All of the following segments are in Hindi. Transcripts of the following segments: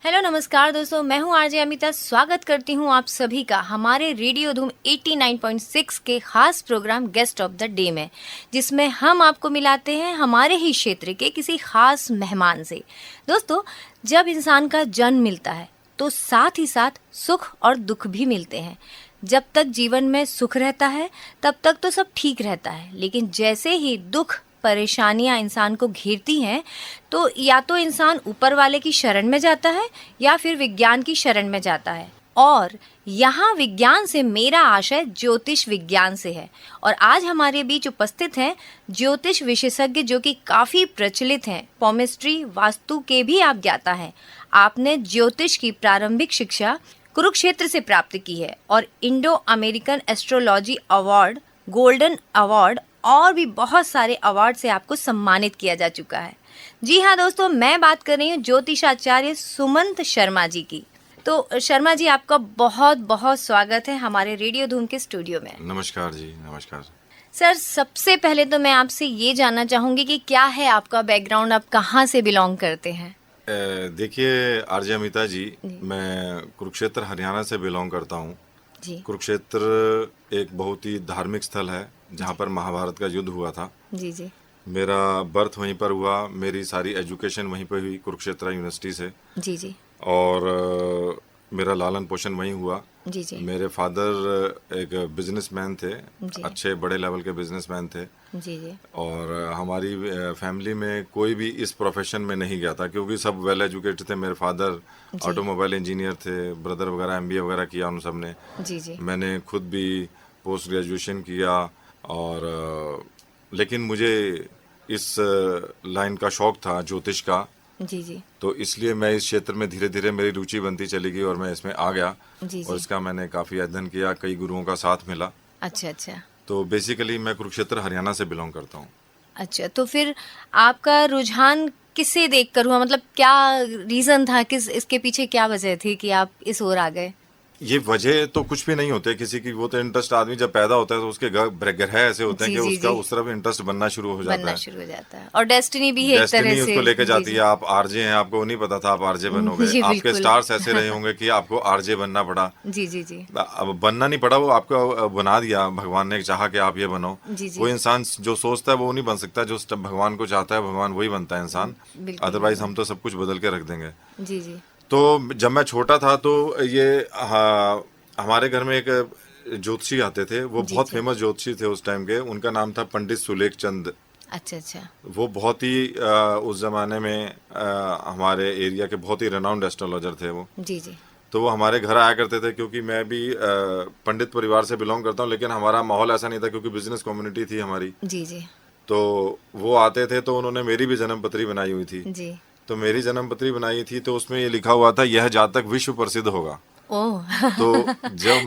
हेलो नमस्कार दोस्तों, मैं हूं आरजे अमिता। स्वागत करती हूं आप सभी का हमारे रेडियो धूम 89.6 के खास program guest of the day में, जिसमें हम आपको मिलाते हैं हमारे ही क्षेत्र के किसी खास मेहमान से। दोस्तों, जब इंसान का जन्म मिलता है तो साथ ही साथ सुख और दुख भी मिलते हैं। जब तक जीवन में सुख रहता है तब तक तो सब ठीक रहता है, लेकिन जैसे ही दुख परेशानियां इंसान को घेरती हैं तो या तो इंसान ऊपर वाले की शरण में जाता है या फिर विज्ञान की शरण में जाता है। और यहाँ विज्ञान से मेरा आशय ज्योतिष विज्ञान से है। और आज हमारे बीच उपस्थित हैं ज्योतिष विशेषज्ञ जो कि काफ़ी प्रचलित हैं, पॉमिस्ट्री वास्तु के भी आप ज्ञाता हैं। आपने ज्योतिष की प्रारंभिक शिक्षा कुरुक्षेत्र से प्राप्त की है और Indo American astrology award, golden award और भी बहुत सारे अवार्ड से आपको सम्मानित किया जा चुका है। जी हाँ दोस्तों, मैं बात कर रही हूँ ज्योतिषाचार्य सुमंत शर्मा जी की। तो शर्मा जी, आपका बहुत बहुत स्वागत है हमारे रेडियो धूम के स्टूडियो में। नमस्कार जी, नमस्कार सर। सबसे पहले तो मैं आपसे ये जानना चाहूँगी कि क्या है आपका बैकग्राउंड, आप कहाँ से बिलोंग करते हैं? देखिए आरजे अमिता जी, मैं कुरुक्षेत्र हरियाणा से बिलोंग करता हूँ। कुरुक्षेत्र एक बहुत ही धार्मिक स्थल है जहाँ पर महाभारत का युद्ध हुआ था। जी जी। मेरा बर्थ वहीं पर हुआ, मेरी सारी एजुकेशन वहीं पर हुई कुरुक्षेत्र यूनिवर्सिटी से। जी जी। और मेरा लालन पोषण वहीं हुआ। जी जी। मेरे फादर एक बिजनेसमैन थे, अच्छे बड़े लेवल के बिजनेसमैन थे। जी जी। और हमारी फैमिली में कोई भी इस प्रोफेशन में नहीं गया था क्योंकि सब वेल एजुकेटेड थे। मेरे फादर ऑटोमोबाइल इंजीनियर थे, ब्रदर वगैरह एमबीए वगैरह किया उन सब ने। जी जी। मैंने खुद भी पोस्ट ग्रेजुएशन किया और लेकिन मुझे इस लाइन का शौक था ज्योतिष का। जी जी। तो इसलिए मैं इस क्षेत्र में धीरे धीरे मेरी रुचि बनती चली गई और मैं इसमें आ गया। जी जी। और इसका मैंने काफ़ी अध्ययन किया, कई गुरुओं का साथ मिला। अच्छा अच्छा। तो बेसिकली मैं कुरुक्षेत्र हरियाणा से बिलोंग करता हूँ। अच्छा, तो फिर आपका रुझान किससे देखकर हुआ? मतलब क्या रीज़न था, किस इसके पीछे क्या वजह थी कि आप इस ओर आ गए? ये वजह तो कुछ भी नहीं होते किसी की, वो तो इंटरेस्ट आदमी जब पैदा होता है तो उसके ग्रह ऐसे होते हैं कि उसका उस तरफ इंटरेस्ट बनना शुरू हो जाता है। और डेस्टिनी भी है एक तरह से, उसको लेके जाती है। आप आरजे हैं, आपको नहीं पता था आप आरजे बनोगे। आपके स्टार्स ऐसे रहे होंगे कि आपको आरजे बनना पड़ा। जी जी जी। अब बनना नहीं पड़ा, वो आपको बना दिया, भगवान ने चाहा कि आप ये बनो। कोई इंसान जो सोचता है वो नहीं बन सकता, जो भगवान को चाहता है भगवान वही बनता है इंसान। अदरवाइज हम तो सब कुछ बदल के रख देंगे। जी जी। तो जब मैं छोटा था तो ये हमारे घर में एक ज्योतिषी आते थे, वो बहुत फेमस ज्योतिषी थे उस टाइम के। उनका नाम था पंडित सुलेख चंद। अच्छा अच्छा। वो बहुत ही उस जमाने में हमारे एरिया के बहुत ही रेनाउंड एस्ट्रोलॉजर थे वो। जी जी। तो वो हमारे घर आया करते थे क्योंकि मैं भी पंडित परिवार से बिलोंग करता हूँ, लेकिन हमारा माहौल ऐसा नहीं था क्योंकि बिजनेस कम्युनिटी थी हमारी। जी जी। तो वो आते थे तो उन्होंने मेरी भी जन्म पत्री बनाई हुई थी। जी। तो मेरी जन्म पत्री बनाई थी तो उसमें ये लिखा हुआ था, यह जातक विश्व प्रसिद्ध होगा। तो जब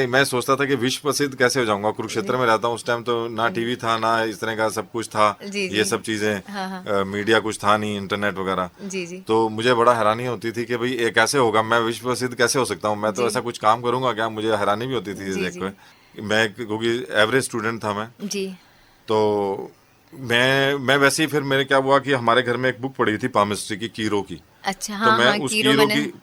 मैं सोचता था कि विश्व प्रसिद्ध कैसे हो जाऊंगा, कुरुक्षेत्र में रहता हूँ। उस टाइम तो ना टीवी था, ना इस तरह का सब कुछ था। ये सब चीजें मीडिया कुछ था नहीं, इंटरनेट वगैरह। तो मुझे बड़ा हैरानी होती थी कि भाई ये कैसे होगा, मैं विश्व प्रसिद्ध कैसे हो सकता हूँ, मैं तो ऐसा कुछ काम करूंगा क्या। मुझे हैरानी भी होती थी देख के। मैं क्योंकि एवरेज स्टूडेंट था मैं। तो मैं वैसे ही फिर मेरे क्या हुआ कि हमारे घर में एक बुक पड़ी थी पामिस्ट्री की, कीरो की। अच्छा। तो मैं उस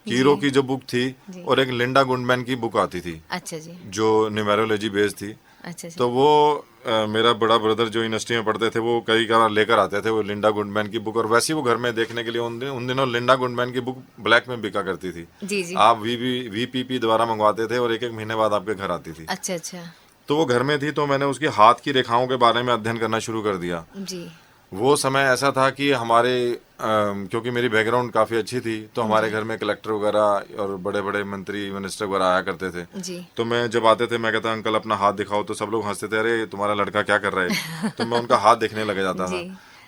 कीरो की जो बुक थी और एक लिंडा गुंडमैन की बुक आती थी। अच्छा जी। जो न्यूमेरोलॉजी बेस्ड थी। अच्छा। तो वो मेरा बड़ा ब्रदर जो यूनिवर्सिटी में पढ़ते थे वो कई बार लेकर आते थे वो लिंडा गुंडमैन की बुक। और वैसे वो घर में देखने के लिए उन दिनों लिंडा गुंडमैन की बुक ब्लैक में बिका करती थी। जी जी। आप वीपीपी द्वारा मंगवाते थे और एक एक महीने बाद आपके घर आती थी। अच्छा अच्छा। तो वो घर में थी तो मैंने उसकी हाथ की रेखाओं के बारे में अध्ययन करना शुरू कर दिया। जी। वो समय ऐसा था कि हमारे क्योंकि मेरी बैकग्राउंड काफ़ी अच्छी थी तो हमारे घर में कलेक्टर वगैरह और बड़े बड़े मंत्री मिनिस्टर वगैरह आया करते थे। जी। तो मैं जब आते थे मैं कहता अंकल अपना हाथ दिखाओ, तो सब लोग हंसते थे, अरे तुम्हारा लड़का क्या कर रहा है। तो मैं उनका हाथ देखने लग जाता था।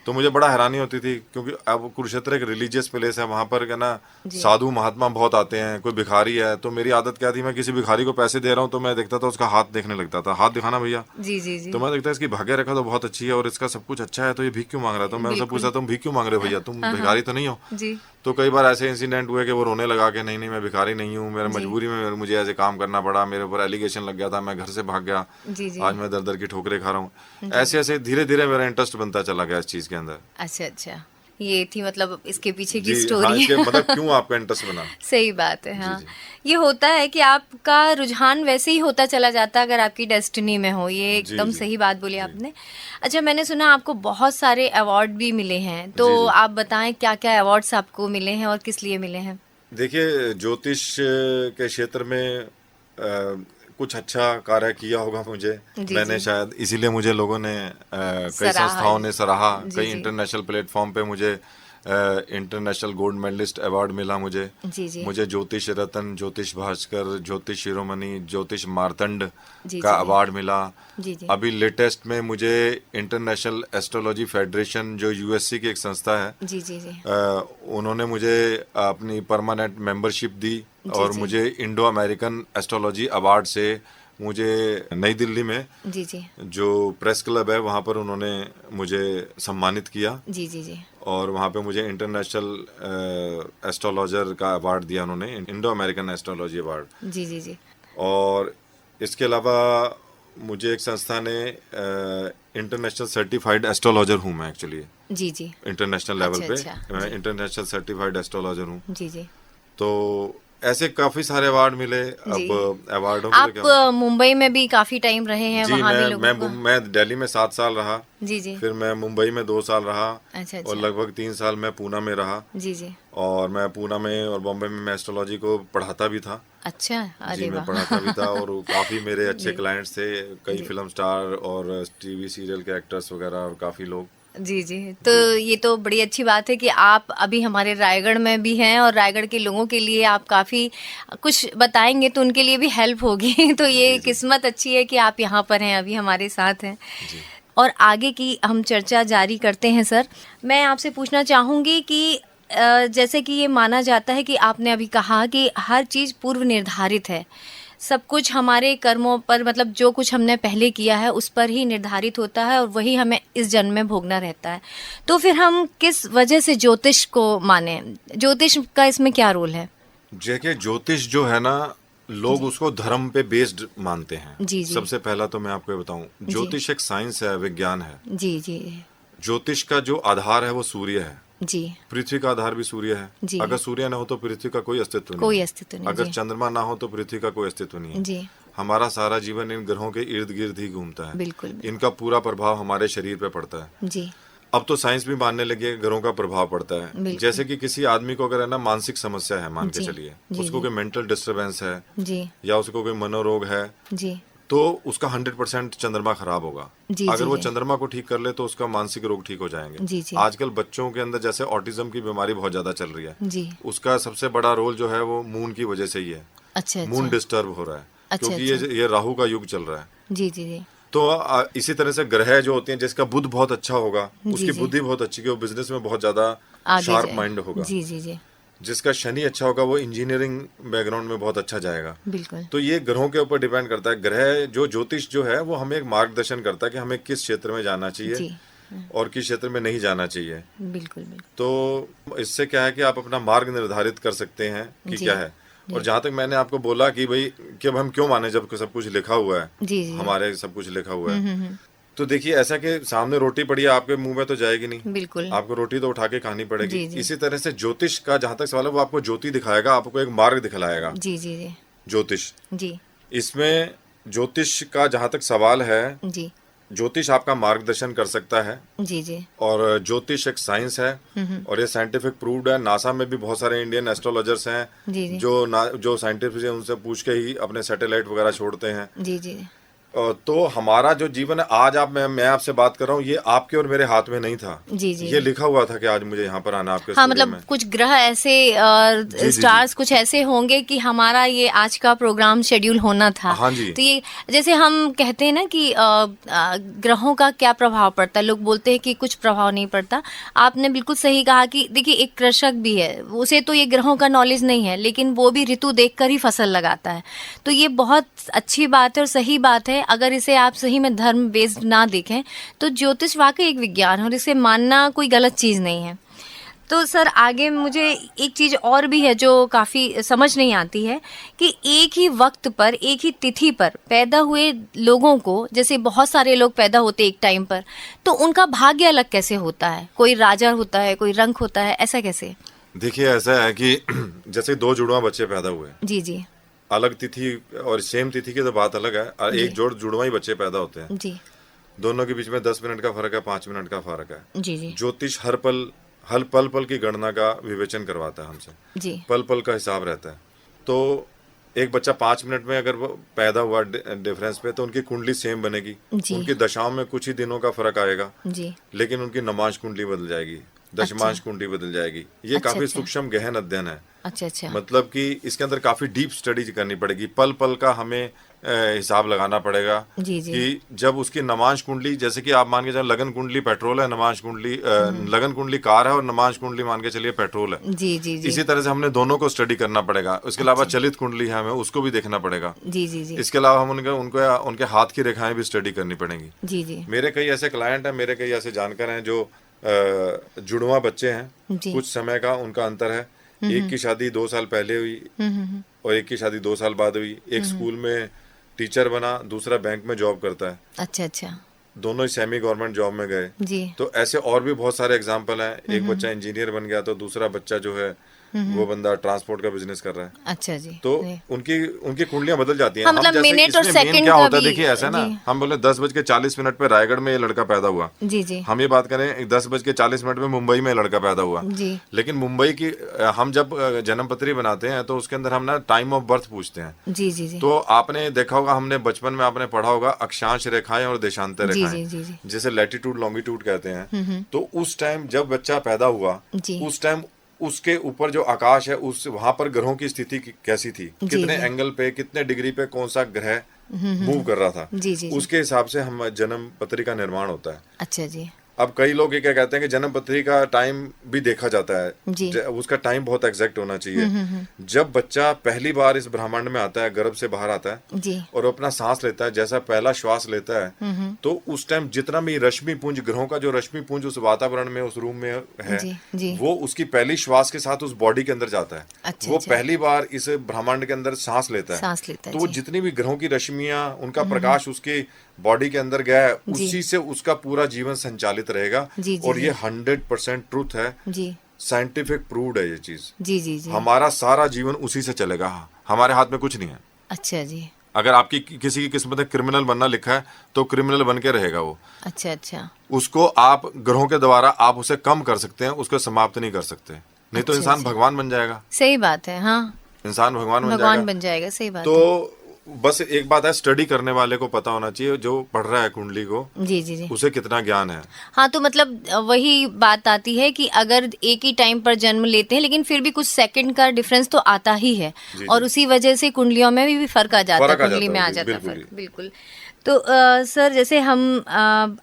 तो मुझे बड़ा हैरानी होती थी क्योंकि अब कुरुक्षेत्र एक रिलीजियस प्लेस है, वहाँ पर क्या ना साधु महात्मा बहुत आते हैं, कोई भिखारी है। तो मेरी आदत क्या थी, मैं किसी भिखारी को पैसे दे रहा हूँ तो मैं देखता था उसका हाथ देखने लगता था, हाथ दिखाना भैया। जी जी जी। तो मैं देखता इसकी भाग्य रेखा तो बहुत अच्छी है और इसका सब कुछ अच्छा है, तो ये भीख क्यों मांग रहा है। तो मैं उससे पूछा तुम भीख क्यों मांग रहे हो भैया, तुम भिखारी तो नहीं हो। जी। तो कई बार ऐसे इंसिडेंट हुए कि वो रोने लगा कि नहीं नहीं मैं भिखारी नहीं हूँ, मेरे मजबूरी में मुझे ऐसे काम करना पड़ा, मेरे ऊपर एलिगेशन लग गया था, मैं घर से भाग गया। जी जी। आज मैं दर दर की ठोकरें खा रहा हूँ। ऐसे ऐसे धीरे धीरे मेरा इंटरेस्ट बनता चला गया इस चीज के अंदर। अच्छा अच्छा। ये थी मतलब इसके पीछे की जी, हाँ, स्टोरी। इसके मतलब क्यों आपका इंटरेस्ट बना। सही बात है, हाँ। जी। ये होता है कि आपका रुझान वैसे ही होता चला जाता है अगर आपकी डेस्टिनी में हो। ये जी, एकदम जी, सही बात बोली जी। आपने। अच्छा, मैंने सुना आपको बहुत सारे अवार्ड भी मिले हैं, तो जी, जी। आप बताएं क्या क्या अवार्ड्स आपको मिले हैं और किस लिए मिले हैं। देखिए, ज्योतिष के क्षेत्र में कुछ अच्छा कार्य किया होगा मुझे, जी मैंने जी। शायद इसीलिए मुझे लोगों ने कई सराहा। संस्थाओं ने सराहा, जी कई जी। इंटरनेशनल प्लेटफॉर्म पे मुझे इंटरनेशनल गोल्ड मेडलिस्ट अवार्ड मिला मुझे। जी जी। मुझे ज्योतिष रत्न, ज्योतिष भास्कर, ज्योतिष शिरोमणि, ज्योतिष मार्तंड जी का जी जी। अवार्ड मिला। जी जी। अभी लेटेस्ट में मुझे इंटरनेशनल एस्ट्रोलॉजी फेडरेशन, जो यूएससी की एक संस्था है, जी जी जी। उन्होंने मुझे अपनी परमानेंट मेंबरशिप दी जी और जी। मुझे इंडो अमेरिकन एस्ट्रोलॉजी अवार्ड से मुझे नई दिल्ली में जी जी। जो प्रेस क्लब है वहाँ पर उन्होंने मुझे सम्मानित किया जी जी जी। और वहाँ पे मुझे इंटरनेशनल एस्ट्रोलॉजर का अवार्ड दिया उन्होंने, इंडो अमेरिकन एस्ट्रोलॉजी अवार्ड। जी जी जी। और इसके अलावा मुझे एक संस्था ने इंटरनेशनल सर्टिफाइड एस्ट्रोलॉजर हूँ मैं एक्चुअली, जी जी। इंटरनेशनल लेवल अच्छा पे अच्छा। मैं जी इंटरनेशनल सर्टिफाइड एस्ट्रोलॉजर हूँ। जी जी। तो ऐसे काफी सारे अवार्ड मिले। जी। अब अवार्डों की तो आप क्या। मुंबई में भी काफी टाइम रहे हैं, जी, वहाँ भी लोगों का। मैं दिल्ली में 7 साल रहा, जी जी। फिर मैं मुंबई में 2 साल रहा अच्छा और अच्छा। लगभग 3 साल मैं पूना में रहा। जी जी। और मैं पूना में और बॉम्बे में मैं एस्ट्रोलॉजी को पढ़ाता भी था। अच्छा, जी, अरे मैं वाह। पढ़ाता भी था और काफ़ी मेरे अच्छे जी क्लाइंट्स थे, कई जी। फिल्म स्टार और टीवी सीरियल के एक्टर्स वगैरह और काफ़ी लोग। जी जी। तो जी। ये तो बड़ी अच्छी बात है कि आप अभी हमारे रायगढ़ में भी हैं और रायगढ़ के लोगों के लिए आप काफ़ी कुछ बताएंगे तो उनके लिए भी हेल्प होगी। तो ये जी, जी, किस्मत अच्छी है कि आप यहाँ पर हैं, अभी हमारे साथ हैं। जी। और आगे की हम चर्चा जारी करते हैं सर। मैं आपसे पूछना चाहूँगी कि जैसे कि ये माना जाता है कि आपने अभी कहा कि हर चीज़ पूर्व निर्धारित है, सब कुछ हमारे कर्मों पर, मतलब जो कुछ हमने पहले किया है उस पर ही निर्धारित होता है और वही हमें इस जन्म में भोगना रहता है। तो फिर हम किस वजह से ज्योतिष को माने, ज्योतिष का इसमें क्या रोल है। देखिए, ज्योतिष जो है ना, लोग जी उसको धर्म पे बेस्ड मानते हैं। जी। जी सबसे पहला तो मैं आपको ये बताऊं, जी। ज्योतिष एक साइंस है, विज्ञान है। जी जी। ज्योतिष का जो आधार है वो सूर्य है। जी पृथ्वी का आधार भी सूर्य है। जी। अगर सूर्य ना हो तो पृथ्वी का कोई अस्तित्व नहीं कोई है। अस्तित्व नहीं। अगर जी चंद्रमा ना हो तो पृथ्वी का कोई अस्तित्व नहीं है। जी। हमारा सारा जीवन इन ग्रहों के इर्द गिर्द ही घूमता है। बिल्कुल। इनका पूरा प्रभाव हमारे शरीर पे पड़ता है। जी अब तो साइंस भी मानने लगी है ग्रहों का प्रभाव पड़ता है। बिल्कुल। जैसे कि किसी आदमी को अगर है ना मानसिक समस्या है, मान के जी चलिए, जी। उसको जी कोई मेंटल डिस्टरबेंस है जी। या उसको कोई मनोरोग है, जी तो उसका 100% चंद्रमा खराब होगा। जी। अगर जी वो जी। चंद्रमा को ठीक कर ले तो उसका मानसिक रोग ठीक हो जाएंगे। जी जी। आजकल बच्चों के अंदर जैसे ऑटिज्म की बीमारी बहुत ज्यादा चल रही है, जी। उसका सबसे बड़ा रोल जो है वो मून की वजह से ही है। अच्छा मून अच्छा। डिस्टर्ब हो रहा है अच्छा क्योंकि अच्छा। ये राहु का युग चल रहा है। जी जी जी। तो इसी तरह से ग्रह जो होते हैं, जिसका बुध बहुत अच्छा होगा, जी उसकी जी। बुद्धि बहुत अच्छी, कि वो बिजनेस में बहुत ज्यादा आगे शार्प जाए। माइंड होगा। जी जी जी। जिसका शनि अच्छा होगा वो इंजीनियरिंग बैकग्राउंड में बहुत अच्छा जाएगा। बिल्कुल। तो ये ग्रहों के ऊपर डिपेंड करता है। ग्रह जो ज्योतिष जो है वो हमें एक मार्गदर्शन करता है कि हमें किस क्षेत्र में जाना चाहिए जी और किस क्षेत्र में नहीं जाना चाहिए। बिल्कुल बिल्कुल। तो इससे क्या है कि आप अपना मार्ग निर्धारित कर सकते हैं कि जी क्या है। जी। और जहां तक मैंने आपको बोला कि भाई कि अब हम क्यों माने जब सब कुछ लिखा हुआ है, जी जी। हमारे सब कुछ लिखा हुआ है। तो देखिए, ऐसा कि सामने रोटी पड़ी है, आपके मुंह में तो जाएगी नहीं, बिल्कुल। आपको रोटी तो उठा के खानी पड़ेगी। जी जी। इसी तरह से ज्योतिष का जहां तक सवाल है, वो आपको ज्योति दिखाएगा, आपको एक मार्ग दिखलाएगा। जी जी जी। ज्योतिष, जी इसमें ज्योतिष का जहां तक सवाल है, जी। ज्योतिष आपका मार्गदर्शन कर सकता है। जी जी। और ज्योतिष एक साइंस है और ये साइंटिफिक प्रूव्ड है। नासा में भी बहुत सारे इंडियन एस्ट्रोलॉजर्स हैं जी जी। जो साइंटिस्ट हैं, उनसे पूछ के ही अपने सैटेलाइट वगैरह छोड़ते हैं। जी जी। तो हमारा जो जीवन है आज, मैं आपसे बात कर रहा हूँ, ये आपके और मेरे हाथ में नहीं था। जी जी। ये लिखा हुआ था कि आज मुझे यहाँ पर आना आपके हाँ, स्टूडियो मतलब में। कुछ ग्रह ऐसे जी, जी, स्टार्स कुछ ऐसे होंगे कि हमारा ये आज का प्रोग्राम शेड्यूल होना था। हाँ जी। तो ये जैसे हम कहते हैं ना कि ग्रहों का क्या प्रभाव पड़ता है, लोग बोलते हैं कि कुछ प्रभाव नहीं पड़ता। आपने बिल्कुल सही कहा कि देखिए, एक कृषक भी है, उसे तो ये ग्रहों का नॉलेज नहीं है, लेकिन वो भी ऋतु देखकर ही फसल लगाता है। तो ये बहुत अच्छी बात है और सही बात है। अगर इसे आप सही में धर्म बेस्ड ना देखें तो ज्योतिष वाकई एक विज्ञान है और इसे मानना कोई गलत चीज़ नहीं है। तो सर आगे मुझे एक चीज और भी है जो काफी समझ नहीं आती है कि एक ही वक्त पर एक ही तिथि पर पैदा हुए लोगों को, जैसे बहुत सारे लोग पैदा होते एक टाइम पर, तो उनका भाग्य अलग कैसे होता है? कोई राजा होता है, कोई रंक होता है, ऐसा कैसे? देखिए ऐसा है कि जैसे दो जुड़वा बच्चे पैदा हुए, जी जी अलग तिथि और सेम तिथि की तो बात अलग है, और एक जुड़वा ही बच्चे पैदा होते हैं, जी दोनों के बीच में 10 मिनट का फर्क है, 5 मिनट का फर्क है। जी जी ज्योतिष हर पल पल की गणना का विवेचन करवाता है हमसे, जी पल पल का हिसाब रहता है। तो एक बच्चा 5 मिनट में अगर वो पैदा हुआ डिफरेंस पे, तो उनकी कुंडली सेम बनेगी, जी। उनकी दशाओं में कुछ ही दिनों का फर्क आएगा, जी लेकिन उनकी नमाज कुंडली बदल जाएगी, दशमांश कुंडली बदल जाएगी। ये अच्छा, काफी अच्छा। सूक्ष्म गहन अध्ययन है। अच्छा अच्छा मतलब कि इसके अंदर काफी डीप स्टडी करनी पड़ेगी, पल पल का हमें हिसाब लगाना पड़ेगा जी जी कि जब उसकी नमाज कुंडली, जैसे कि आप मान के चलो लगन कुंडली पेट्रोल है, नमाज कुंडली लगन कुंडली कार है, और नमाज कुंडली मान के चलिए पेट्रोल है। जी जी जी इसी तरह से हमने दोनों को स्टडी करना पड़ेगा। उसके अलावा चलित कुंडली है, हमें उसको भी देखना पड़ेगा। जी जी जी इसके अलावा हम उनके हाथ की रेखाएं भी स्टडी करनी पड़ेंगी। जी जी मेरे कई ऐसे क्लाइंट हैं, मेरे कई ऐसे जानकार हैं जो जुड़वा बच्चे हैं, जी। कुछ समय का उनका अंतर है। एक की शादी 2 साल पहले हुई और एक की शादी 2 साल बाद हुई। एक स्कूल में टीचर बना, दूसरा बैंक में जॉब करता है, अच्छा अच्छा दोनों ही सेमी गवर्नमेंट जॉब में गए। जी तो ऐसे और भी बहुत सारे एग्जाम्पल हैं। एक बच्चा इंजीनियर बन गया, तो दूसरा बच्चा जो है वो बंदा ट्रांसपोर्ट का बिजनेस कर रहा है। अच्छा जी तो उनकी उनकी कुंडलियां बदल जाती हैं। हाँ, हम मतलब जैसे मिनट और इसमें मेन सेकंड क्या का होता है, भी, देखिए ऐसा है ना, जी। हम बोले 10:40 पे रायगढ़ में ये लड़का पैदा हुआ, जी जी हम ये बात करें 10:40 में मुंबई में लड़का पैदा हुआ। जी लेकिन मुंबई की हम जब जन्म पत्री बनाते हैं तो उसके अंदर हम ना टाइम ऑफ बर्थ पूछते हैं। जी जी जी तो आपने देखा होगा, हमने बचपन में आपने पढ़ा होगा अक्षांश रेखाएं और देशांतर जी रेखाएं, जी जी जैसे लैटिट्यूड लॉन्गिट्यूड कहते हैं। तो उस टाइम जब बच्चा पैदा हुआ, जी। उस टाइम उसके ऊपर जो आकाश है, उस वहां पर ग्रहों की स्थिति कैसी थी, कितने जी। एंगल पे, कितने डिग्री पे कौन सा ग्रह मूव कर रहा था, जी जी जी उसके हिसाब से हम जन्म पत्री का निर्माण होता है। अच्छा जी अब कई लोग ये क्या कहते हैं कि जन्म पत्री का टाइम भी देखा जाता है, जी। उसका टाइम बहुत एग्जैक्ट होना चाहिए। जब बच्चा पहली बार इस ब्रह्मांड में आता है, गर्भ से बाहर आता है जी और अपना सांस लेता है, जैसा पहला श्वास लेता है, तो उस टाइम जितना भी रश्मि पुंज, ग्रहों का जो रश्मि पुंज उस वातावरण में, उस रूम में है, जी जी वो उसकी पहली श्वास के साथ उस बॉडी के अंदर जाता है। अच्छा, वो अच्छा। पहली बार इस ब्रह्मांड के अंदर सांस लेता है। सांस लेता है तो वो जी। जितनी भी ग्रहों की रश्मियां, उनका प्रकाश उसके बॉडी के अंदर गया है, जी। उसी से उसका पूरा जीवन संचालित रहेगा। जी, जी, और जी। ये 100% ट्रूथ है, जी साइंटिफिक प्रूव्ड है ये चीज। जी जी जी हमारा सारा जीवन उसी से चलेगा, हमारे हाथ में कुछ नहीं है। अच्छा जी अगर आपकी किसी की किस्मत में क्रिमिनल बनना लिखा है, तो क्रिमिनल बन के रहेगा वो। अच्छा अच्छा उसको आप ग्रहों के द्वारा आप उसे कम कर सकते हैं, उसको समाप्त नहीं कर सकते। नहीं तो अच्छा, इंसान अच्छा। भगवान बन जाएगा, सही बात है। हाँ, इंसान भगवान बन भगवान जाएगा। बन जाएगा, सही बात है। तो बस एक बात है, स्टडी करने वाले को पता होना चाहिए, जो पढ़ रहा है कुंडली को, जी जी जी उसे कितना ज्ञान है। हाँ, तो मतलब वही बात आती है कि अगर एक ही टाइम पर जन्म लेते हैं, लेकिन फिर भी कुछ सेकंड का डिफरेंस तो आता ही है, जी, और जी। उसी वजह से कुंडलियों में भी फर्क आ जाता है, फर्क आ कुंडली जाता में है, आ जाता है बिल्कुल फर्क, बिल्कुल। तो सर, जैसे हम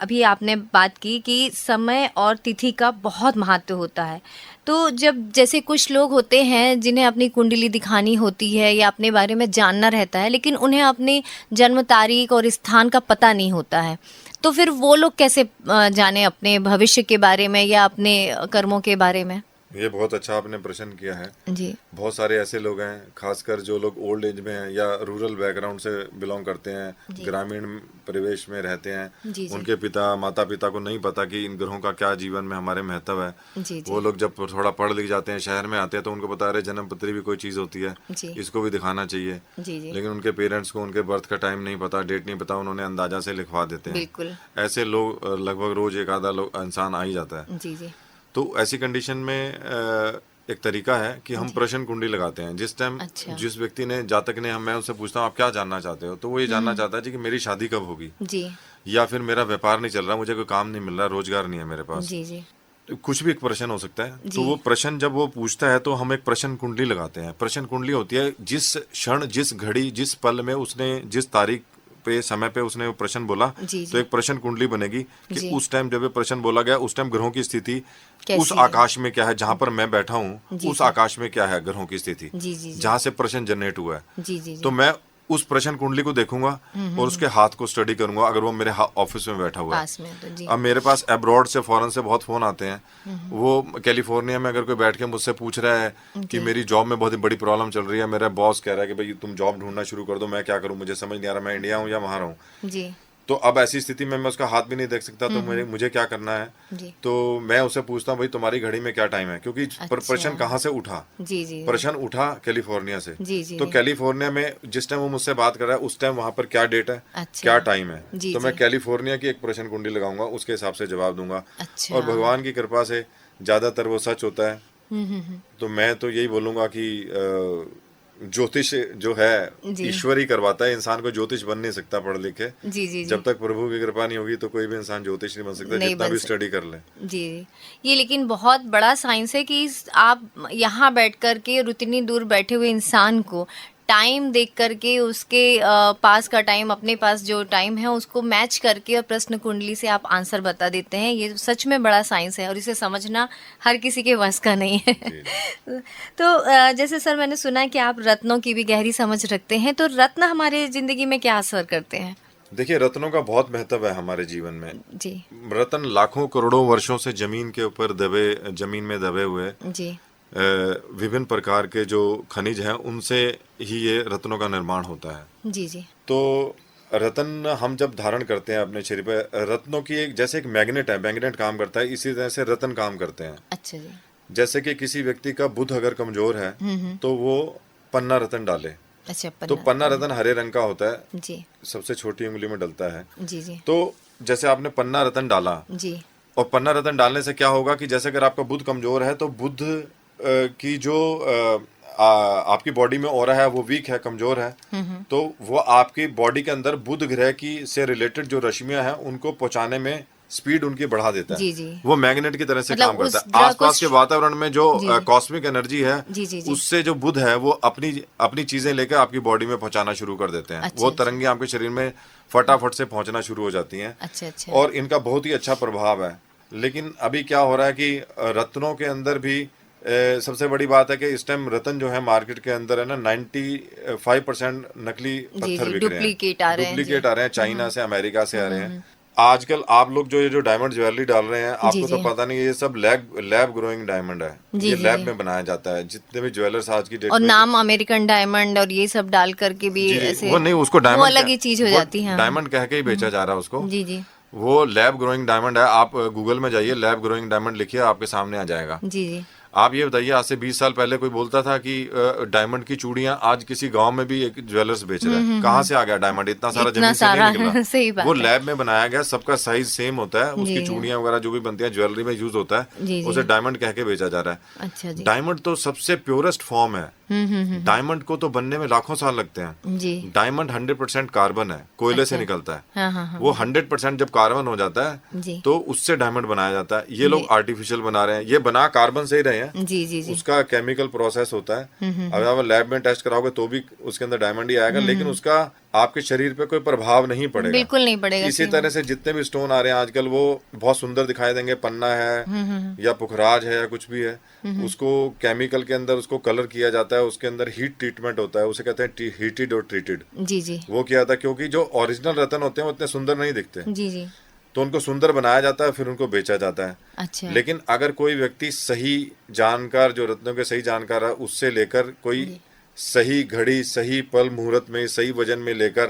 अभी आपने बात की कि समय और तिथि का बहुत महत्व होता है, तो जब जैसे कुछ लोग होते हैं जिन्हें अपनी कुंडली दिखानी होती है या अपने बारे में जानना रहता है, लेकिन उन्हें अपनी जन्म तारीख और स्थान का पता नहीं होता है, तो फिर वो लोग कैसे जाने अपने भविष्य के बारे में या अपने कर्मों के बारे में? ये बहुत अच्छा आपने प्रश्न किया है। जी बहुत सारे ऐसे लोग हैं, खासकर जो लोग ओल्ड एज में हैं या रूरल बैकग्राउंड से बिलोंग करते हैं, ग्रामीण परिवेश में रहते हैं, जी, जी। उनके माता पिता को नहीं पता कि इन ग्रहों का क्या जीवन में हमारे महत्व है। जी जी वो लोग जब थोड़ा पढ़ लिख जाते हैं, शहर में आते हैं, तो उनको पता है जन्म पत्री भी कोई चीज होती है, जी इसको भी दिखाना चाहिए। जी जी लेकिन उनके पेरेंट्स को उनके बर्थ का टाइम नहीं पता, डेट नहीं पता, उन्होंने अंदाजा से लिखवा देते हैं। बिल्कुल। ऐसे लोग लगभग रोज एक आधा इंसान आ ही जाता है। जी जी तो ऐसी कंडीशन में एक तरीका है कि हम प्रश्न कुंडली लगाते हैं। जिस टाइम अच्छा। जिस व्यक्ति ने, जातक ने, मैं उससे पूछता हूँ आप क्या जानना चाहते हो, तो वो ये जानना चाहता है जी कि मेरी शादी कब होगी, जी या फिर मेरा व्यापार नहीं चल रहा, मुझे कोई काम नहीं मिल रहा, रोजगार नहीं है मेरे पास। जी जी तो कुछ भी एक प्रश्न हो सकता है। जी। तो वो प्रश्न जब वो पूछता है तो हम एक प्रश्न कुंडली लगाते हैं। प्रश्न कुंडली होती है जिस क्षण, जिस घड़ी, जिस पल में उसने, जिस तारीख पे, समय पे उसने वो प्रश्न बोला, जी, तो एक प्रश्न कुंडली बनेगी कि जी। उस टाइम जब ये प्रश्न बोला गया, उस टाइम ग्रहों की स्थिति कैसी उस है? आकाश में क्या है, जहां पर मैं बैठा हूँ जी, उस जी। आकाश में क्या है ग्रहों की स्थिति, जी जी जी जहां से प्रश्न जनरेट हुआ है। जी जी जी तो मैं उस प्रश्न कुंडली को देखूंगा और उसके हाथ को स्टडी करूंगा, अगर वो मेरे ऑफिस में बैठा हुआ है। पास में तो जी। अब मेरे पास अब्रॉड से, फॉरेन से बहुत फोन आते हैं। वो कैलिफोर्निया में अगर कोई बैठ के मुझसे पूछ रहा है कि मेरी जॉब में बहुत बड़ी प्रॉब्लम चल रही है, मेरा बॉस कह रहा है कि भाई तुम जॉब ढूंढना शुरू कर दो, मैं क्या करूं, मुझे समझ नहीं आ रहा, मैं इंडिया हूं या वहां रहूं। जी। तो अब ऐसी स्थिति में मैं उसका हाथ भी नहीं देख सकता, तो मुझे क्या करना है? जी। तो मैं उससे पूछता हूँ भाई तुम्हारी घड़ी में क्या टाइम है, क्योंकि प्रश्न कहाँ से उठा? जी जी। प्रश्न उठा कैलिफोर्निया से। जी जी। तो कैलिफोर्निया में जिस टाइम वो मुझसे बात कर रहा है, उस टाइम वहां पर क्या डेट है, अच्छा। क्या टाइम है, जी, तो मैं जी। कैलिफोर्निया की एक प्रश्न कुंडली लगाऊंगा, उसके हिसाब से जवाब दूंगा। अच्छा। और भगवान की कृपा से ज्यादातर वो सच होता है। तो मैं तो यही बोलूंगा कि ज्योतिष जो है जी। ईश्वर ही करवाता है, इंसान को ज्योतिष बन नहीं सकता पढ़ लिख के। जी जी। जब तक प्रभु की कृपा नहीं होगी तो कोई भी इंसान ज्योतिष नहीं बन सकता, नहीं जितना बन भी सक- स्टडी कर ले। जी। ये लेकिन बहुत बड़ा साइंस है कि आप यहाँ बैठ कर के और उतनी दूर बैठे हुए इंसान को टाइम देख करके उसके पास का टाइम, अपने पास जो टाइम है उसको मैच करके और प्रश्न कुंडली से आप आंसर बता देते हैं। ये सच में बड़ा साइंस है और इसे समझना हर किसी के वश का नहीं है। तो जैसे सर मैंने सुना है कि आप रत्नों की भी गहरी समझ रखते हैं, तो रत्न हमारे जिंदगी में क्या असर करते हैं? देखिए, रत्नों का बहुत महत्व है हमारे जीवन में। जी। रत्न लाखों करोड़ों वर्षों से जमीन के ऊपर जमीन में दबे हुए जी। विभिन्न प्रकार के जो खनिज हैं, उनसे ही ये रत्नों का निर्माण होता है। जी जी। तो रत्न हम जब धारण करते हैं अपने शरीर पे, रत्नों की एक जैसे एक मैग्नेट है, मैग्नेट काम करता है, इसी तरह से रत्न काम करते हैं। अच्छा जी। जैसे कि किसी व्यक्ति का बुध अगर कमजोर है तो वो पन्ना रत्न डाले। अच्छा। तो पन्ना रत्न हरे रंग का होता है, जी। सबसे छोटी उंगली में डलता है। जी जी। तो जैसे आपने पन्ना रत्न डाला, जी। और पन्ना रत्न डालने से क्या होगा कि जैसे अगर आपका बुध कमजोर है तो बुध की जो आपकी बॉडी में ऑरा है वो वीक है, कमजोर है, तो वो आपकी बॉडी के अंदर बुध ग्रह की से रिलेटेड जो रश्मियां हैं उनको पहुंचाने में स्पीड उनकी बढ़ा देता है। जी जी। वो मैग्नेट की तरह से मतलब काम करता उस है। ग्रह आसपास को के वातावरण में जो जी, जी। कॉस्मिक एनर्जी है, जी, जी, जी। उससे जो बुध है वो अपनी चीजें लेकर आपकी बॉडी में पहुंचाना शुरू कर देते हैं। अच्छा, वो अच्छा। तरंगे आपके शरीर में फटाफट से पहुंचना शुरू हो जाती हैं। अच्छा अच्छा। और और इनका बहुत ही अच्छा प्रभाव है। लेकिन अभी क्या हो रहा है कि रत्नों के अंदर भी सबसे बड़ी बात है कि इस टाइम रत्न जो है मार्केट के अंदर है ना, 95% नकली जी पत्थर जी, बिक रहे हैं, डुप्लीकेट आ रहे हैं। डुप्लीकेट जी। आ रहे हैं, चाइना से, अमेरिका से आ रहे हैं। आजकल आप लोग जो डायमंड ज्वेलरी डाल रहे हैं, आपको जी, तो जी। पता नहीं, ये सब लैब ग्रोइंग डायमंड है। जी, ये जी, लैब जी। में बनाया जाता है। जितने भी ज्वेलर्स आज की डेट और में, नाम अमेरिकन डायमंड और ये सब डाल करके भी जी जी, ऐसे वो नहीं, उसको वो डायमंड अलग ही चीज हो जाती है। डायमंड कह के ही बेचा जा रहा है उसको। जी जी। वो लैब ग्रोइंग डायमंड है। आप गूगल में जाइए, लैब ग्रोइंग डायमंड लिखिए, आपके सामने आ जाएगा। जी जी। आप ये बताइए, आज से 20 साल पहले कोई बोलता था कि डायमंड की चूड़ियां आज किसी गांव में भी एक ज्वेलर्स बेच रहा है? कहाँ से आ गया डायमंड? इतना सारा इतना जमीन से सारा नहीं निकला। सही बात वो है। लैब में बनाया गया, सबका साइज सेम होता है, जी, उसकी जी। चूड़ियां वगैरह जो भी बनती है, ज्वेलरी में यूज होता है, जी, जी। उसे डायमंड कह के बेचा जा रहा है। अच्छा जी। डायमंड तो सबसे प्योरेस्ट फॉर्म है। डायमंड को तो बनने में लाखों साल लगते हैं। जी। डायमंड 100% कार्बन है, कोयले से अच्छा। निकलता है। हाँ हाँ हाँ। वो 100% जब कार्बन हो जाता है जी। तो उससे डायमंड बनाया जाता है। ये लोग आर्टिफिशियल बना रहे हैं, ये बना कार्बन से ही रहे हैं। जी जी जी। उसका केमिकल प्रोसेस होता है। अगर आप लैब में टेस्ट कराओगे तो भी उसके अंदर डायमंड ही आएगा, लेकिन उसका आपके शरीर पे कोई प्रभाव नहीं पड़ेगा। बिल्कुल नहीं पड़ेगा। इसी सही तरह से जितने भी स्टोन आ रहे हैं आजकल, वो बहुत सुंदर दिखाई देंगे, पन्ना है या पुखराज है या कुछ भी है, उसको केमिकल के अंदर उसको कलर किया जाता है, उसके अंदर हीट ट्रीटमेंट होता है, उसे कहते हैं हीटेड और ट्रीटेड। जी जी। वो किया था, क्योंकि जो ओरिजिनल रत्न होते हैं वो इतने सुंदर नहीं दिखते, जी जी। तो उनको सुंदर बनाया जाता है, फिर उनको बेचा जाता है। अच्छा। लेकिन अगर कोई व्यक्ति सही जानकार, जो रत्नों के सही जानकार है, उससे लेकर कोई सही घड़ी, सही पल मुहूर्त में, सही वजन में लेकर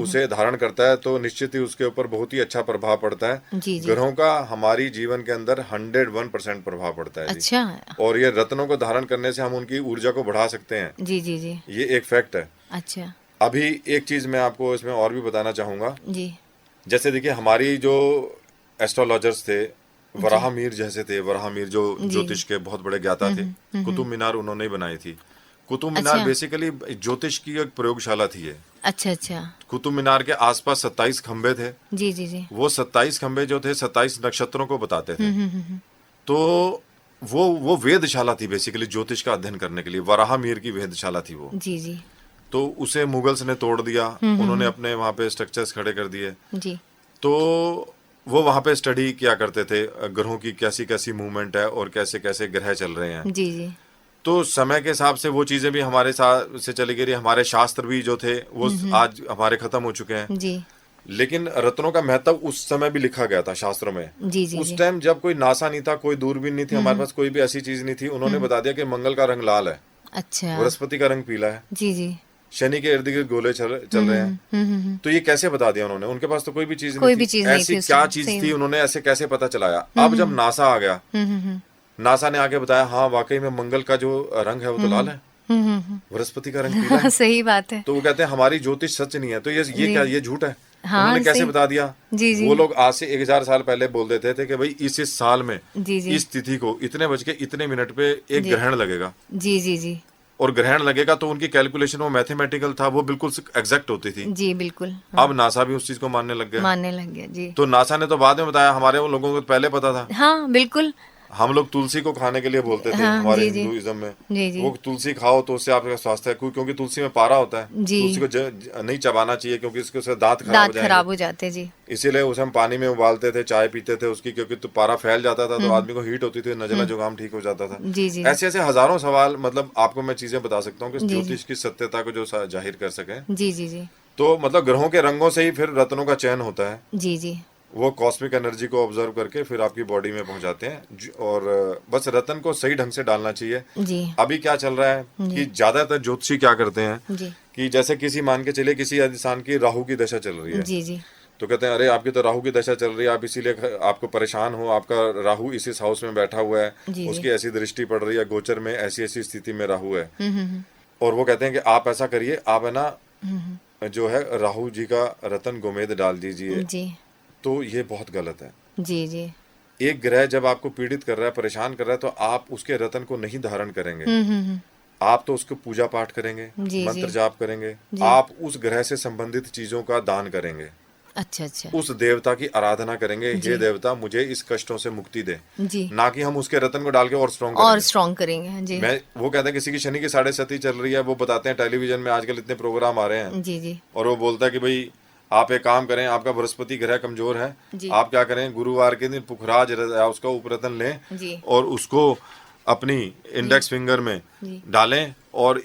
उसे धारण करता है, तो निश्चित ही उसके ऊपर बहुत ही अच्छा प्रभाव पड़ता है। जी जी। ग्रहों का हमारी जीवन के अंदर 101% प्रभाव पड़ता है जी। अच्छा। और ये रत्नों को धारण करने से हम उनकी ऊर्जा को बढ़ा सकते हैं। जी जी जी। ये एक फैक्ट है। अच्छा। अभी एक चीज मैं आपको इसमें और भी बताना चाहूंगा। जी। जैसे देखिए, हमारी जो एस्ट्रोलॉजर्स थे, वराह मीर जैसे थे, वराह मीर जो ज्योतिष के बहुत बड़े ज्ञाता थे, कुतुब मीनार उन्होंने ही बनाई थी। कुतुब मीनार अच्छा। बेसिकली ज्योतिष की एक प्रयोगशाला थी ये। अच्छा अच्छा। कुतुब मीनार के आसपास 27 खंबे थे। जी जी जी। वो 27 खंबे जो थे 27 नक्षत्रों को बताते थे। तो वो वेदशाला थी बेसिकली, ज्योतिष का अध्ययन करने के लिए। वराह मीर की वेदशाला थी वो। जी जी। तो उसे मुगल्स ने तोड़ दिया, उन्होंने अपने वहां पे स्ट्रक्चर्स खड़े कर दिए। जी। तो वो वहां पे स्टडी किया करते थे, ग्रहों की कैसी कैसी मूवमेंट है और कैसे कैसे ग्रह चल रहे हैं। जी जी। तो समय के हिसाब से वो चीजें भी हमारे साथ से चली गई, हमारे शास्त्र भी जो थे वो आज हमारे खत्म हो चुके हैं जी लेकिन रत्नों का महत्व उस समय भी लिखा गया था शास्त्रों में। जी जी उस टाइम जब कोई नासा नहीं था, कोई दूरबीन नहीं थी, हमारे पास कोई भी ऐसी चीज नहीं थी, उन्होंने बता दिया कि मंगल का रंग लाल है, अच्छा बृहस्पति का रंग पीला है, जी जी शनि के इर्द गिर्द गोले चल रहे हैं। तो ये कैसे बता दिया उन्होंने? उनके पास तो कोई भी चीज नहीं थी, ऐसी क्या चीज थी, उन्होंने ऐसे कैसे पता चलाया? अब जब नासा आ गया, नासा ने आगे बताया हाँ वाकई में मंगल का जो रंग है वो तो लाल है, बृहस्पति का रंग पीला है। सही बात है। तो वो कहते हैं हमारी ज्योतिष सच नहीं है, तो ये क्या, ये झूठ है? हाँ, उन्होंने कैसे बता दिया? जी जी वो लोग आज से 1000 साल पहले बोल देते थे कि भाई इस साल में जी जी इस तिथि को इतने बज के इतने मिनट पे एक ग्रहण लगेगा, जी जी जी और ग्रहण लगेगा तो उनकी कैलकुलेशन वो मैथमेटिकल था, वो बिल्कुल एग्जैक्ट होती थी। जी बिल्कुल। अब नासा भी उस चीज को मानने लग गया जी। तो नासा ने तो बाद में बताया, हमारे उन लोगों को पहले पता था। हाँ बिल्कुल। हम लोग तुलसी को खाने के लिए बोलते थे हमारे हिंदुइज्म में, वो तुलसी खाओ तो उससे आपका स्वास्थ्य है, क्योंकि तुलसी में पारा होता है, तुलसी को नहीं चबाना चाहिए क्योंकि उसके दांत खराब हो जाते हैं जी। इसीलिए उसे हम पानी में उबालते थे, चाय पीते थे उसकी, क्योंकि तो पारा फैल जाता था तो आदमी को हीट होती थी, नजला जुकाम ठीक हो जाता था। ऐसे ऐसे हजारों सवाल, मतलब आपको मैं चीजें बता सकता हूँ कि ज्योतिष की सत्यता को जो जाहिर कर सके। जी जी जी। तो मतलब ग्रहों के रंगों से ही फिर रत्नों का चयन होता है। जी जी। वो कॉस्मिक एनर्जी को ऑब्जर्व करके फिर आपकी बॉडी में पहुंचाते हैं, और बस रतन को सही ढंग से डालना चाहिए जी। अभी क्या चल रहा है कि ज्यादातर ज्योतिषी क्या करते हैं जी। कि जैसे किसी मान के चलिए किसी इंसान की राहु की दशा चल रही है जी जी, तो कहते हैं अरे आपकी तो राहु की दशा चल रही है, आप इसीलिए आपको परेशान हो, आपका राहु इस हाउस में बैठा हुआ है, उसकी ऐसी दृष्टि पड़ रही है, गोचर में ऐसी ऐसी स्थिति में राहु है, और वो कहते हैं कि आप ऐसा करिए, आप है ना जो है राहु जी का रतन गोमेद डाल दीजिए जी। तो ये बहुत गलत है जी जी। एक ग्रह जब आपको पीड़ित कर रहा है, परेशान कर रहा है, तो आप उसके रतन को नहीं धारण करेंगे, आप तो उसको पूजा पाठ करेंगे, मंत्र जाप करेंगे, आप उस ग्रह से संबंधित चीजों का दान करेंगे। अच्छा अच्छा। उस देवता की आराधना करेंगे, हे देवता मुझे इस कष्टों से मुक्ति दे जी। ना कि हम उसके रतन को डाल के और स्ट्रॉन्ग करेंगे जी। मैं वो कहते हैं किसी की शनि की 7.5 चल रही है, वो बताते हैं टेलीविजन में आजकल इतने प्रोग्राम आ रहे हैं जी जी, और वो बोलता है कि भाई आप एक काम करें, आपका बृहस्पति ग्रह कमजोर है, आप क्या करें, गुरुवार के दिन पुखराज उसका उपरतन लें और उसको अपनी इंडेक्स फिंगर में डालें, और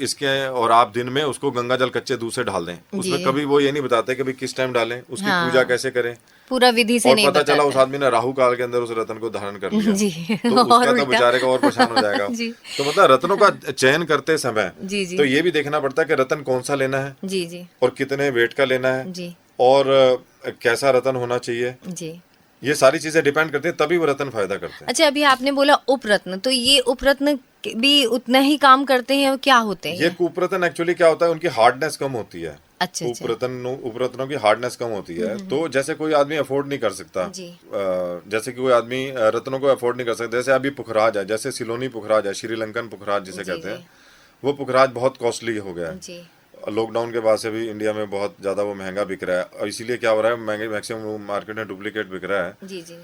और आप दिन में उसको गंगा जल कच्चे दूध से ढाल दें। उसमें कभी वो ये नहीं बताते कि भाई किस टाइम डालें, उसकी पूजा कैसे करें, पूरा विधि से नहीं पता चला उस आदमी ने राहु काल के अंदर उस रतन को धारण कर लिया जी। तो उसका तो बेचारे का और परेशान हो जाएगा तो मतलब रत्नों का चयन करते समय तो ये भी देखना पड़ता है कि रतन कौन सा लेना है जी जी, और कितने वेट का लेना है जी, और कैसा रतन होना चाहिए जी। ये सारी चीजें डिपेंड करती है, तभी वो रत्न फायदा करते हैं। अच्छा, अभी आपने बोला उपरत्न, तो ये उपरत्न भी उतना ही काम करते हैं, क्या होते हैं ये उपरत्न? एक्चुअली क्या होता है, उनकी हार्डनेस कम होती है। अच्छा, उपरत्नों की हार्डनेस कम होती है, तो जैसे कोई आदमी अफोर्ड नहीं कर सकता, जैसे कि कोई आदमी रत्नों को अफोर्ड नहीं कर सकता, जैसे अभी पुखराज है, जैसे सिलोनी पुखराज है, श्रीलंकन पुखराज जिसे कहते हैं, वो पुखराज बहुत कॉस्टली हो गया है। लॉकडाउन के बाद से भी इंडिया में बहुत ज्यादा वो महंगा बिक रहा है, और इसीलिए क्या हो रहा है, महंगे मैक्सिमम मार्केट में डुप्लीकेट बिक रहा है जी जी।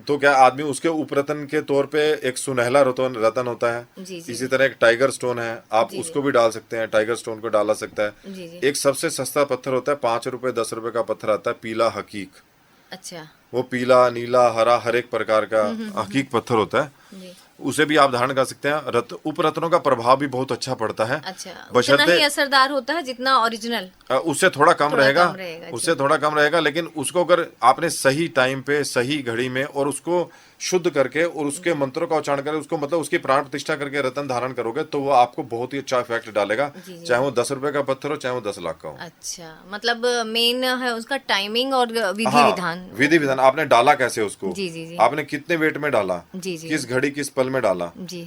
तो क्या आदमी उसके उपरतन के तौर पे एक सुनहला रतन होता है जी जी। इसी तरह एक टाइगर स्टोन है, आप जी उसको भी डाल सकते हैं, टाइगर स्टोन को डाला सकता है जी जी। एक सबसे सस्ता पत्थर होता है, 5 रुपए 10 रुपए का पत्थर आता है, पीला हकीक। अच्छा, वो पीला नीला हरा हर एक प्रकार का हकीक पत्थर होता है, उसे भी आप धारण कर सकते हैं। उपरत्नों का प्रभाव भी बहुत अच्छा पड़ता है। अच्छा, उतना ही असरदार होता है जितना ओरिजिनल, उससे थोड़ा कम रहेगा, उससे थोड़ा कम रहेगा, लेकिन उसको अगर आपने सही टाइम पे सही घड़ी में और उसको शुद्ध करके और उसके मंत्रों का उच्चारण करके उसको मतलब उसकी प्राण प्रतिष्ठा करके रतन धारण करोगे तो वो आपको बहुत ही अच्छा इफेक्ट डालेगा, चाहे वो 10 रुपए का पत्थर हो चाहे वो 10 लाख का हो। अच्छा, मतलब मेन है उसका टाइमिंग और विधि विधान आपने डाला कैसे उसको जी जी जी। आपने कितने वेट में डाला जी जी, किस घड़ी किस पल में डाला जी,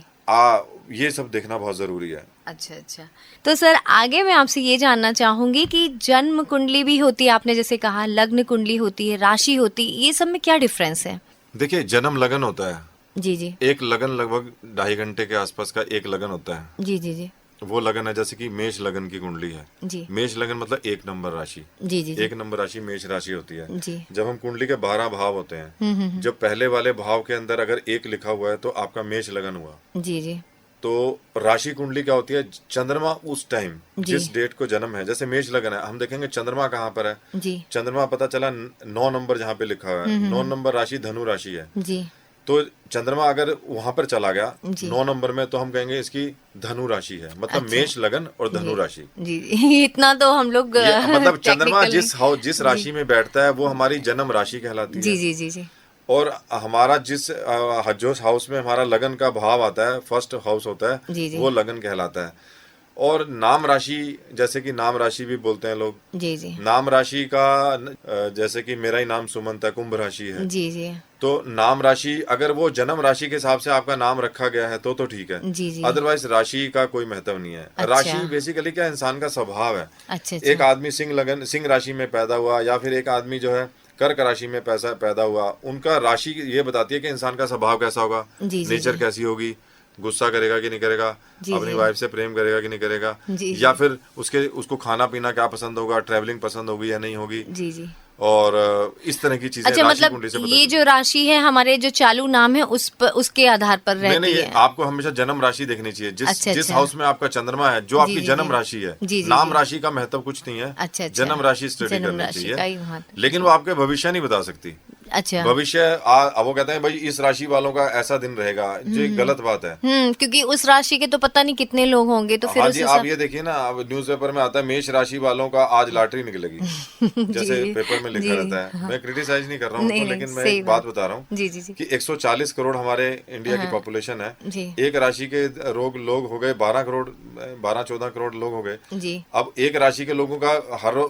ये सब देखना बहुत जरूरी है। अच्छा अच्छा, तो सर आगे मैं आपसे ये जानना चाहूंगी कि जन्म कुंडली भी होती है, आपने जैसे कहा लग्न कुंडली होती है, राशि होती है, ये सब में क्या डिफरेंस है? देखिए, जन्म लगन होता है जी जी, एक लगन लगभग 2.5 घंटे के आसपास का एक लगन होता है जी जी जी। वो लगन है जैसे कि मेष लगन की कुंडली है जी, मेष लगन मतलब 1 नंबर राशि जी जी, 1 नंबर राशि मेष राशि होती है जी। जब हम कुंडली के 12 भाव होते हैं, जब पहले वाले भाव के अंदर अगर 1 लिखा हुआ है तो आपका मेष लगन हुआ जी जी। तो राशि कुंडली क्या होती है, चंद्रमा उस टाइम जिस डेट को जन्म है, जैसे मेष लगन है, हम देखेंगे चंद्रमा कहाँ पर है जी, चंद्रमा पता चला 9 नंबर जहाँ पे लिखा हुआ है, 9 नंबर राशि धनु राशि है जी। तो चंद्रमा अगर वहां पर चला गया 9 नंबर में, तो हम कहेंगे इसकी धनु राशि है, मतलब अच्छा। मेष लगन और धनु राशि। जी इतना तो हम लोग मतलब चंद्रमा technically- जिस राशि में बैठता है वो हमारी जन्म राशि कहलाती है। जी जी जी जी और हमारा जो हाउस में हमारा लगन का भाव आता है, फर्स्ट हाउस होता है, जी, जी। वो लगन कहलाता है। और नाम राशि, जैसे कि नाम राशि भी बोलते हैं लोग, जी जी नाम राशि का जैसे कि मेरा ही नाम सुमंत है, कुंभ राशि है, जी जी तो नाम राशि अगर वो जन्म राशि के हिसाब से आपका नाम रखा गया है तो ठीक है। जी जी अदरवाइज राशि का कोई महत्व नहीं है। अच्छा। राशि बेसिकली क्या, इंसान का स्वभाव है। अच्छा एक आदमी सिंह राशि में पैदा हुआ, या फिर एक आदमी जो है कर्क राशि में पैदा हुआ, उनका राशि ये बताती है कि इंसान का स्वभाव कैसा होगा, जी, जी, नेचर जी। कैसी होगी, गुस्सा करेगा कि नहीं करेगा, जी, अपनी जी। वाइफ से प्रेम करेगा कि नहीं करेगा, जी, या जी। फिर उसको खाना पीना क्या पसंद होगा, ट्रैवलिंग पसंद होगी या नहीं होगी, जी जी और इस तरह की चीजें अच्छा राशि मतलब कुंडली से पता ये चलती जो राशि है हमारे जो चालू नाम है उसके आधार पर नहीं रहती नहीं, है। आपको हमेशा जन्म राशि देखनी चाहिए। जिस अच्छा, जिस अच्छा। हाउस में आपका चंद्रमा है, जो जी, आपकी जी, जन्म जी। राशि है, जी, जी, नाम जी। राशि का महत्व कुछ नहीं है। अच्छा, अच्छा। जन्म राशि स्टडी जन्म करनी राशि का ही चाहिए, महत्व। लेकिन वो आपके भविष्य नहीं बता सकती। अच्छा भविष्य वो कहते हैं भाई इस राशि वालों का ऐसा दिन रहेगा, जो एक गलत बात है। क्योंकि उस राशि के तो पता नहीं कितने लोग होंगे, तो फिर हाँ उस जी, आप ये देखिए ना, अब न्यूज़पेपर में आता है मेष राशि वालों का आज लॉटरी निकलेगी, जैसे जी, पेपर में लिखा जी, रहता है। हाँ। मैं क्रिटिसाइज नहीं कर रहा हूँ नहीं, उनको, नहीं, लेकिन मैं सही एक बात बात। बता रहा हूँ जी, जी, जी। कि 140 करोड़ हमारे इंडिया की हाँ। पॉपुलेशन है। जी। एक राशि के लोग हो गए 12-14 करोड़ लोग हो गए। जी अब एक राशि के लोगों का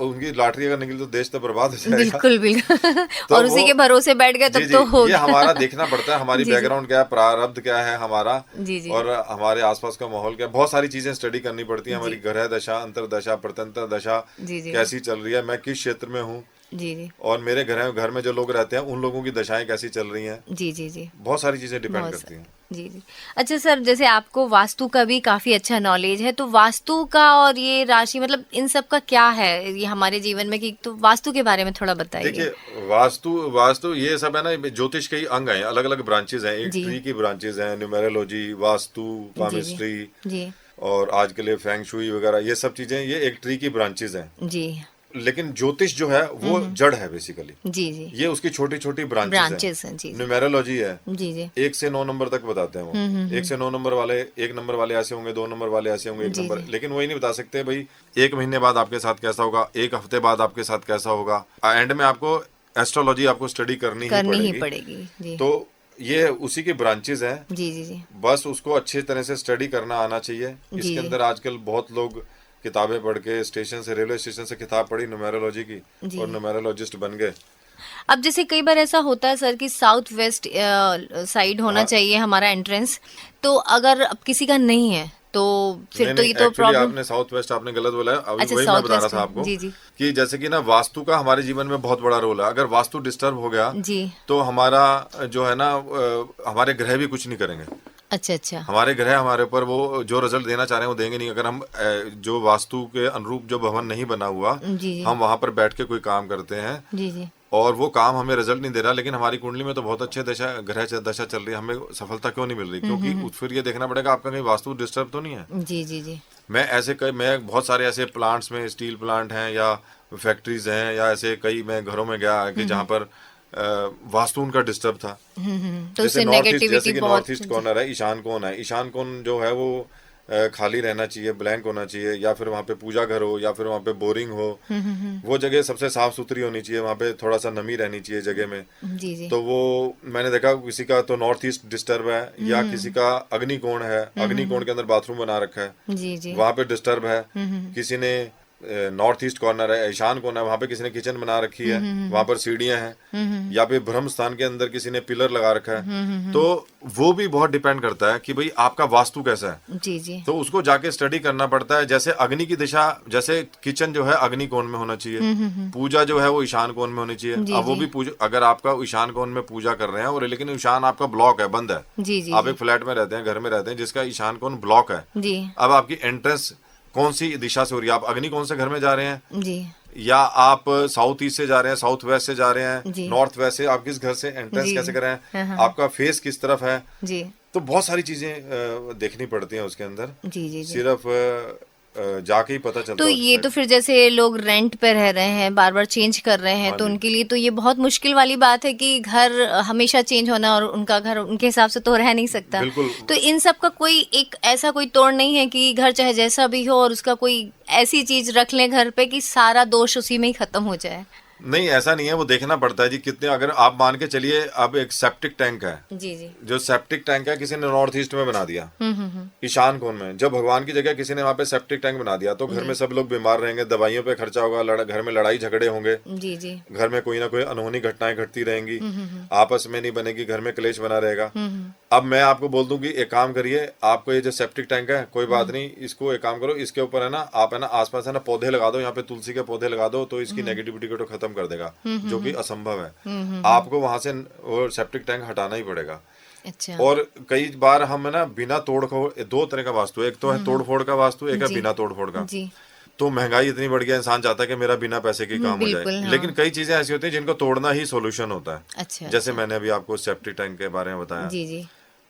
उनकी लॉटरी अगर निकली तो देश तो बर्बाद हो जाएगा। बिल्कुल बिल्कुल तो और उसी वो- के भरोसे बैठ गए जी तब जी, तो हो ये गया। हमारा देखना पड़ता है, हमारी जी, जी। बैकग्राउंड क्या है, प्रारब्ध क्या है हमारा, जी, जी। और हमारे आसपास का माहौल क्या है, बहुत सारी चीजें स्टडी करनी पड़ती है। हमारी जी। ग्रह दशा, अंतर दशा, प्रत्यंतर दशा जी, जी। कैसी चल रही है, मैं किस क्षेत्र में हूँ, जी जी और मेरे घर में जो लोग रहते हैं उन लोगों की दशाएं कैसी चल रही हैं। जी जी जी बहुत सारी चीजें डिपेंड बहुत करती हैं। जी जी अच्छा सर, जैसे आपको वास्तु का भी काफी अच्छा नॉलेज है, तो वास्तु का और ये राशि मतलब इन सब का क्या है ये हमारे जीवन में, कि तो वास्तु के बारे में थोड़ा बताइए। देखिए, वास्तु ये सब है ना, ज्योतिष के ही अंग हैं, अलग अलग ब्रांचेज हैं। एक जी। ट्री की ब्रांचेज हैं, न्यूमेरोलॉजी, वास्तु, जी पामिस्ट्री, जी और आज के लिए फेंग शुई वगैरह, ये सब चीजें ये एक ट्री की ब्रांचेज हैं। जी लेकिन ज्योतिष जो है वो जड़ है बेसिकली, जी जी ये उसकी छोटी छोटी ब्रांचेस ब्रांचेस हैं। जी जी न्यूमेरोलॉजी है, जी जी 1 से 9 नंबर तक बताते हैं वो। 1 से 9 नंबर वाले, 1 नंबर वाले ऐसे होंगे, 2 नंबर वाले ऐसे होंगे, 1 जी, नंबर, जी। लेकिन वही नहीं बता सकते भाई 1 महीने बाद आपके साथ कैसा होगा, 1 हफ्ते बाद आपके साथ कैसा होगा। एंड में आपको एस्ट्रोलॉजी आपको स्टडी करनी ही पड़ेगी। जी तो ये उसी की ब्रांचेज हैं। जी जी जी बस उसको अच्छे तरह से स्टडी करना आना चाहिए। जी। इसके अंदर आजकल बहुत लोग किताबें पढ़ के रेलवे स्टेशन से किताब पढ़ी न्यूमेरोलॉजी की, जी। और न्यूमेरोलॉजिस्ट बन गए। अब जैसे कई बार ऐसा होता है सर कि साउथ वेस्ट साइड होना हाँ। चाहिए हमारा एंट्रेंस, तो अगर अब किसी का नहीं है तो फिर नहीं तो नहीं, ये तो एक्चुअली प्रॉब्लम। आपने साउथ वेस्ट आपने गलत बोला है। अभी अच्छा, वही मैं साउथ बता रहा वेस्ट था है। आपको जी, जी। कि जैसे कि ना वास्तु का हमारे जीवन में बहुत बड़ा रोल है। अगर वास्तु डिस्टर्ब हो गया जी तो हमारा जो है ना, हमारे ग्रह भी कुछ नहीं करेंगे। अच्छा अच्छा हमारे ग्रह हमारे ऊपर वो जो रिजल्ट देना चाह रहे हैं वो देंगे नहीं। अगर हम जो वास्तु के अनुरूप जो भवन नहीं बना हुआ, जी जी हम वहां पर बैठ के कोई काम करते हैं जी जी और वो काम हमें रिजल्ट नहीं दे रहा, लेकिन हमारी कुंडली में तो बहुत अच्छे ग्रह दशा चल रही है, हमें सफलता क्यों नहीं मिल रही? क्योंकि फिर ये देखना पड़ेगा आपका कहीं वास्तु डिस्टर्ब तो नहीं है। जी जी जी मैं बहुत सारे ऐसे प्लांट्स में, स्टील प्लांट हैं या फैक्ट्रीज हैं या ऐसे कई मैं घरों में गया कि जहाँ पर वास्तु उनका डिस्टर्ब था। तो जैसे उससे नॉर्थ ईस्ट, नेगेटिविटी जैसे कि बहुत। नॉर्थ ईस्ट कॉर्नर है, ईशान कोण है, ईशान कोण जो है वो खाली रहना चाहिए, ब्लैंक होना चाहिए, या फिर वहाँ पे पूजा घर हो, या फिर वहाँ पे बोरिंग हो। वो जगह सबसे साफ सुथरी होनी चाहिए, वहाँ पे थोड़ा सा नमी रहनी चाहिए जगह में। जी जी तो वो मैंने देखा किसी का तो नॉर्थ ईस्ट डिस्टर्ब है, या किसी का अग्नि कोण है, अग्नि कोण के अंदर बाथरूम बना रखा है, जी जी वहाँ पे डिस्टर्ब है। किसी ने नॉर्थ ईस्ट कॉर्नर है, ईशान कोण है, वहाँ पे किसी ने किचन बना रखी है, वहाँ पर सीढ़ियाँ हैं, या फिर ब्रह्म स्थान के अंदर किसी ने पिलर लगा रखा है। तो वो भी बहुत डिपेंड करता है कि भाई आपका वास्तु कैसा है। जी जी तो उसको जाके स्टडी करना पड़ता है। जैसे अग्नि की दिशा, जैसे किचन जो है अग्नि कोण में होना चाहिए, पूजा जो है वो ईशान कोण में होनी चाहिए। जी, अब वो जी। भी पूजा, अगर आपका ईशान कोण में पूजा कर रहे हैं और लेकिन ईशान आपका ब्लॉक है, बंद है, जी जी आप एक फ्लैट में रहते हैं, घर में रहते हैं जिसका ईशान कोण ब्लॉक है, जी अब आपकी एंट्रेंस कौन सी दिशा से हो रही है? आप अग्नि कौन से घर में जा रहे हैं, जी या आप साउथ ईस्ट से जा रहे हैं, साउथ वेस्ट से जा रहे हैं, जी। नॉर्थ वेस्ट से, आप किस घर से एंट्रेंस जी। कैसे कर रहे हैं, हाँ, हाँ। आपका फेस किस तरफ है। जी तो बहुत सारी चीजें देखनी पड़ती हैं उसके अंदर। जी जी जी सिर्फ जाके ही पता चलता तो है। ये तो फिर जैसे लोग रेंट पे रह रहे हैं, बार बार चेंज कर रहे हैं, तो उनके लिए तो ये बहुत मुश्किल वाली बात है कि घर हमेशा चेंज होना, और उनका घर उनके हिसाब से तो रह नहीं सकता। बिल्कुल। तो इन सब का कोई एक ऐसा कोई तोड़ नहीं है कि घर चाहे जैसा भी हो और उसका कोई ऐसी चीज रख लें घर पे कि सारा दोष उसी में ही खत्म हो जाए? नहीं, ऐसा नहीं है, वो देखना पड़ता है जी कितने। अगर आप मान के चलिए, अब एक सेप्टिक टैंक है, जी जी, जो सेप्टिक टैंक है किसी ने नॉर्थ ईस्ट में बना दिया, ईशान कोण में, जब भगवान की जगह किसी ने वहाँ पे सेप्टिक टैंक बना दिया, तो घर में सब लोग बीमार रहेंगे, दवाइयों पे खर्चा होगा, घर में लड़ाई झगड़े होंगे, जी जी, घर में कोई ना कोई अनहोनी घटनाएं घटती रहेंगी, आपस में नहीं बनेगी, घर में क्लेश बना रहेगा। अब मैं आपको बोल दूं कि एक काम करिए, आपको ये जो सेप्टिक टैंक है, कोई बात नहीं, इसको एक काम करो, इसके ऊपर है ना, आप है ना आसपास है ना पौधे लगा दो, यहाँ पे तुलसी के पौधे लगा दो, तो इसकी नेगेटिविटी को तो खत्म कर देगा, जो कि असंभव है। आपको वहां से वो सेप्टिक टैंक हटाना ही पड़ेगा। अच्छा। और कई बार हम है ना बिना तोड़ फोड़, दो तरह का वास्तु है, एक तो है तोड़ फोड़ का वास्तु, एक है बिना तोड़ फोड़ का। जी। तो महंगाई इतनी बढ़ गया, इंसान चाहता है कि मेरा बिना पैसे की काम हो जाए, हाँ। लेकिन कई चीजें ऐसी होती हैं जिनको तोड़ना ही सॉल्यूशन होता है। अच्छा, जैसे मैंने अभी आपको सेप्टिक टैंक के बारे में बताया। जी जी,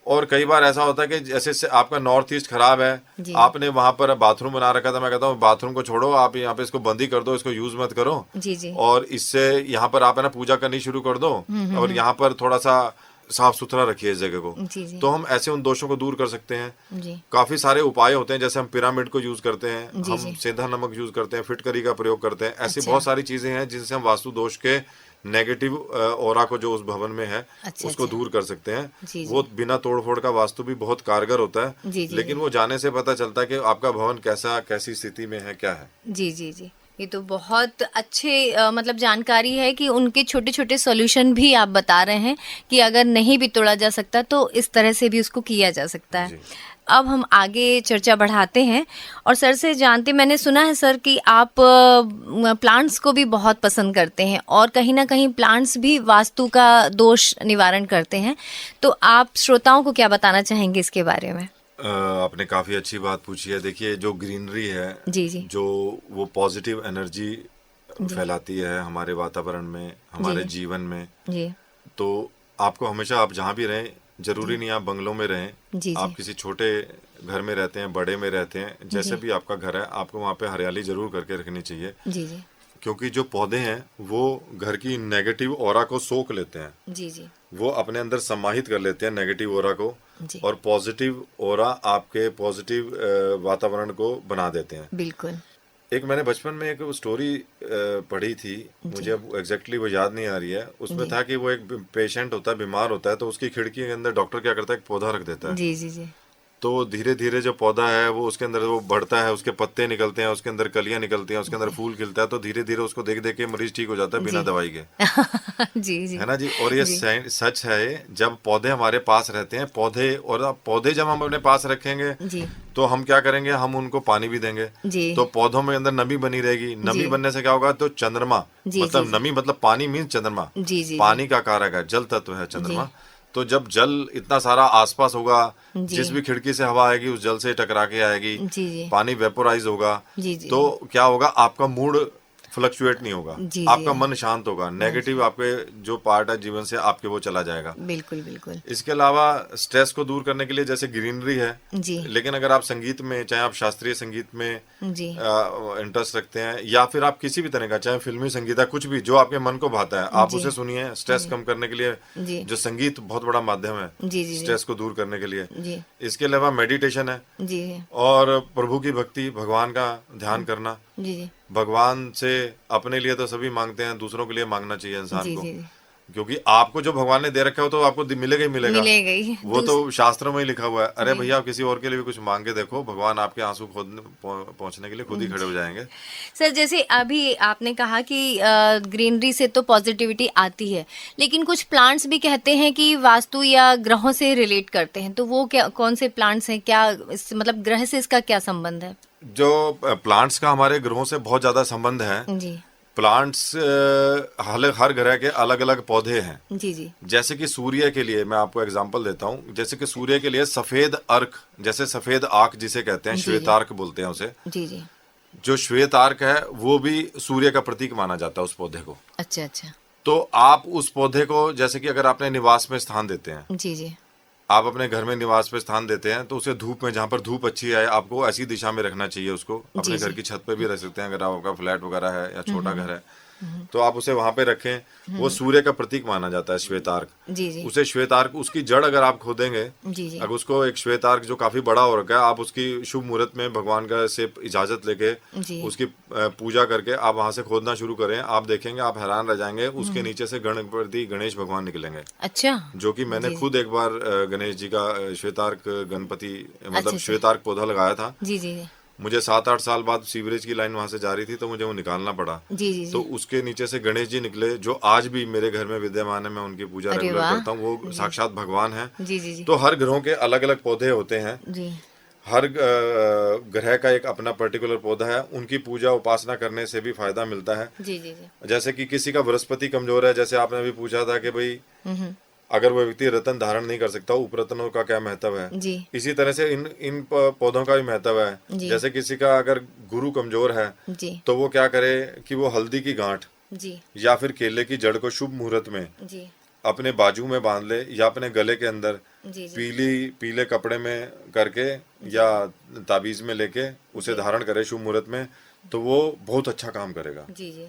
और कई बार ऐसा होता है कि जैसे से आपका नॉर्थ ईस्ट खराब है, आपने वहां पर बाथरूम बना रखा था, मैं कहता हूँ बाथरूम को छोड़ो, आप यहाँ पे इसको बंद ही कर दो, इसको यूज मत करो, जी जी, और इससे यहाँ पर आप है ना पूजा करनी शुरू कर दो, और यहाँ पर थोड़ा सा साफ सुथरा रखिए इस जगह को। जी जी, तो हम ऐसे उन दोषों को दूर कर सकते हैं। जी काफी सारे उपाय होते हैं, जैसे हम पिरामिड को यूज करते हैं, जी, हम जी। सेंधा नमक यूज करते हैं, फिटकरी का प्रयोग करते हैं, ऐसी अच्छा। बहुत सारी चीजें हैं जिनसे हम वास्तु दोष के नेगेटिव ऑरा को जो उस भवन में है अच्छा, उसको अच्छा। दूर कर सकते हैं। जी, जी। वो बिना तोड़ फोड़ का वास्तु भी बहुत कारगर होता है, जी, जी, लेकिन जी। वो जाने से पता चलता है कि आपका भवन कैसी स्थिति में है, क्या है। जी जी जी, ये तो बहुत अच्छे मतलब जानकारी है कि उनके छोटे छोटे सॉल्यूशन भी आप बता रहे हैं कि अगर नहीं भी तोड़ा जा सकता तो इस तरह से भी उसको किया जा सकता है। अब हम आगे चर्चा बढ़ाते हैं और सर से जानते, मैंने सुना है सर कि आप प्लांट्स को भी बहुत पसंद करते हैं और कहीं ना कहीं प्लांट्स भी वास्तु का दोष निवारण करते हैं, तो आप श्रोताओं को क्या बताना चाहेंगे इसके बारे में? आपने काफी अच्छी बात पूछी है। देखिए, जो ग्रीनरी है, जी जी, जो वो पॉजिटिव एनर्जी फैलाती है हमारे वातावरण में, हमारे जीवन में। जी, तो आपको हमेशा, आप जहाँ भी रहें, जरूरी नहीं आप बंगलों में रहें, जी, आप जी। किसी छोटे घर में रहते हैं, बड़े में रहते हैं, जैसे भी आपका घर है, आपको वहाँ पे हरियाली जरूर करके रखनी चाहिए, जी जी, क्योंकि जो पौधे हैं वो घर की नेगेटिव ऑरा को सोख लेते हैं, जी जी, वो अपने अंदर समाहित कर लेते हैं नेगेटिव ऑरा को, जी। और पॉजिटिव ऑरा आपके पॉजिटिव वातावरण को बना देते हैं। बिल्कुल। एक मैंने बचपन में एक स्टोरी पढ़ी थी, मुझे अब एग्जैक्टली वो याद नहीं आ रही है। उसमें था कि वो एक पेशेंट होता है, बीमार होता है, तो उसकी खिड़की के अंदर डॉक्टर क्या करता है, एक पौधा रख देता है। जी जी जी, तो धीरे धीरे जो पौधा है वो उसके अंदर वो बढ़ता है, उसके पत्ते निकलते हैं, उसके अंदर कलियां निकलती हैं, उसके अंदर फूल खिलता है, तो धीरे धीरे उसको देख देख के मरीज ठीक हो जाता है बिना दवाई के। जी जी, है ना जी। और ये सच है, जब पौधे हमारे पास रहते हैं, पौधे जब हम अपने पास रखेंगे जी तो हम क्या करेंगे, हम उनको पानी भी देंगे, जी, तो पौधों में अंदर नमी बनी रहेगी। नमी बनने से क्या होगा, तो चंद्रमा, जी, मतलब जी, नमी मतलब पानी मीन्स चंद्रमा, जी जी, पानी का कारक है, जल तत्व है चंद्रमा। तो जब जल इतना सारा आसपास होगा, जिस भी खिड़की से हवा आएगी उस जल से टकरा के आएगी, जी जी, पानी वेपोराइज होगा, जी जी, तो क्या होगा, आपका मूड फ्लक्चुएट नहीं होगा, जी, आपका जी। मन शांत होगा, नेगेटिव आपके जो पार्ट है जीवन से आपके वो चला जाएगा। बिल्कुल बिल्कुल। इसके अलावा स्ट्रेस को दूर करने के लिए जैसे ग्रीनरी है, जी लेकिन अगर आप संगीत में, चाहे आप शास्त्रीय संगीत में जी, इंटरेस्ट रखते हैं, या फिर आप किसी भी तरह का, चाहे फिल्मी संगीत है, कुछ भी जो आपके मन को भाता है, आप जी। उसे सुनिए। स्ट्रेस कम करने के लिए जी जो संगीत बहुत बड़ा माध्यम है जी, जी स्ट्रेस को दूर करने के लिए। जी, इसके अलावा मेडिटेशन है, जी और प्रभु की भक्ति, भगवान का ध्यान करना। जी, जी भगवान से अपने लिए तो सभी मांगते हैं, दूसरों के लिए मांगना चाहिए इंसान जी, को, जी, क्योंकि आपको जो भगवान ने दे रखा है तो आपको मिलेगा ही मिलेगा। मिलेगा ही। वो तो शास्त्रों में ही लिखा हुआ है। अरे भैया, आप किसी और के लिए भी कुछ मांग के देखो, भगवान आपके आंसू खोदने पहुंचने के लिए खुद ही खड़े हो जाएंगे। सर, जैसे अभी आपने कहा कि ग्रीनरी से तो पॉजिटिविटी आती है, लेकिन कुछ प्लांट्स भी कहते हैं कि वास्तु या ग्रहों से रिलेट करते हैं, तो वो क्या, कौन से प्लांट्स हैं, क्या मतलब ग्रह से इसका क्या संबंध है? जो प्लांट्स का हमारे ग्रहों से बहुत ज्यादा संबंध है। जी प्लांट्स, हर ग्रह के अलग अलग पौधे हैं। जी जी, जैसे कि सूर्य के लिए मैं आपको एग्जांपल देता हूँ, जैसे कि सूर्य के लिए सफेद अर्क, जैसे सफेद आर्क जिसे कहते हैं, जी, श्वेतार्क बोलते हैं उसे। जी जी, जो श्वेतार्क है वो भी सूर्य का प्रतीक माना जाता है उस पौधे को। अच्छा अच्छा, तो आप उस पौधे को, जैसे कि अगर आपने निवास में स्थान देते हैं, जी जी, आप अपने घर में निवास पे स्थान देते हैं तो उसे धूप में, जहाँ पर धूप अच्छी आए, आपको ऐसी दिशा में रखना चाहिए उसको। अपने घर की छत पे भी रख सकते हैं अगर आपका फ्लैट वगैरह है या छोटा घर है, तो आप उसे वहां पे रखें। वो सूर्य का प्रतीक माना जाता है, श्वेतार्क। जी जी उसे श्वेतार्क, उसकी जड़ अगर आप खोदेंगे, जी जी अगर उसको एक श्वेतार्क जो काफी बड़ा हो रखा है, आप उसकी शुभ मुहूर्त में भगवान का से इजाजत लेके जी उसकी पूजा करके आप वहां से खोदना शुरू करें, आप देखेंगे, आप हैरान रह जाएंगे, उसके नीचे से गणपति गणेश भगवान निकलेंगे। अच्छा। जो कि मैंने जी, खुद एक बार गणेश जी का श्वेतार्क गणपति मतलब अच्छा। श्वेतार्क पौधा लगाया था। जी जी जी मुझे 7-8 साल बाद सीवरेज की लाइन वहां से जा रही थी, तो मुझे वो निकालना पड़ा। जी जी तो जी। उसके नीचे से गणेश जी निकले, जो आज भी मेरे घर में विद्यमान है। मैं उनकी पूजा अरे रेगुलर वाह! करता हूँ। वो साक्षात भगवान है। जी जी जी तो हर ग्रहों के अलग अलग पौधे होते हैं। जी हर ग्रह का एक अपना पर्टिकुलर पौधा है। उनकी पूजा उपासना करने से भी फायदा मिलता है। जी जी जी। जैसे कि किसी का बृहस्पति कमजोर है, जैसे आपने अभी पूछा था कि भाई अगर वो व्यक्ति रत्न धारण नहीं कर सकता, उपरत्नों का क्या महत्व है, जी इसी तरह से इन पौधों का भी महत्व है। जी। जैसे किसी का अगर गुरु कमजोर है, जी तो वो क्या करे कि वो हल्दी की गांठ जी या फिर केले की जड़ को शुभ मुहूर्त में जी अपने बाजू में बांध ले, या अपने गले के अंदर जी जी पीले कपड़े में करके या ताबीज में लेके उसे धारण करे शुभ मुहूर्त में, तो वो बहुत अच्छा काम करेगा। जी जी।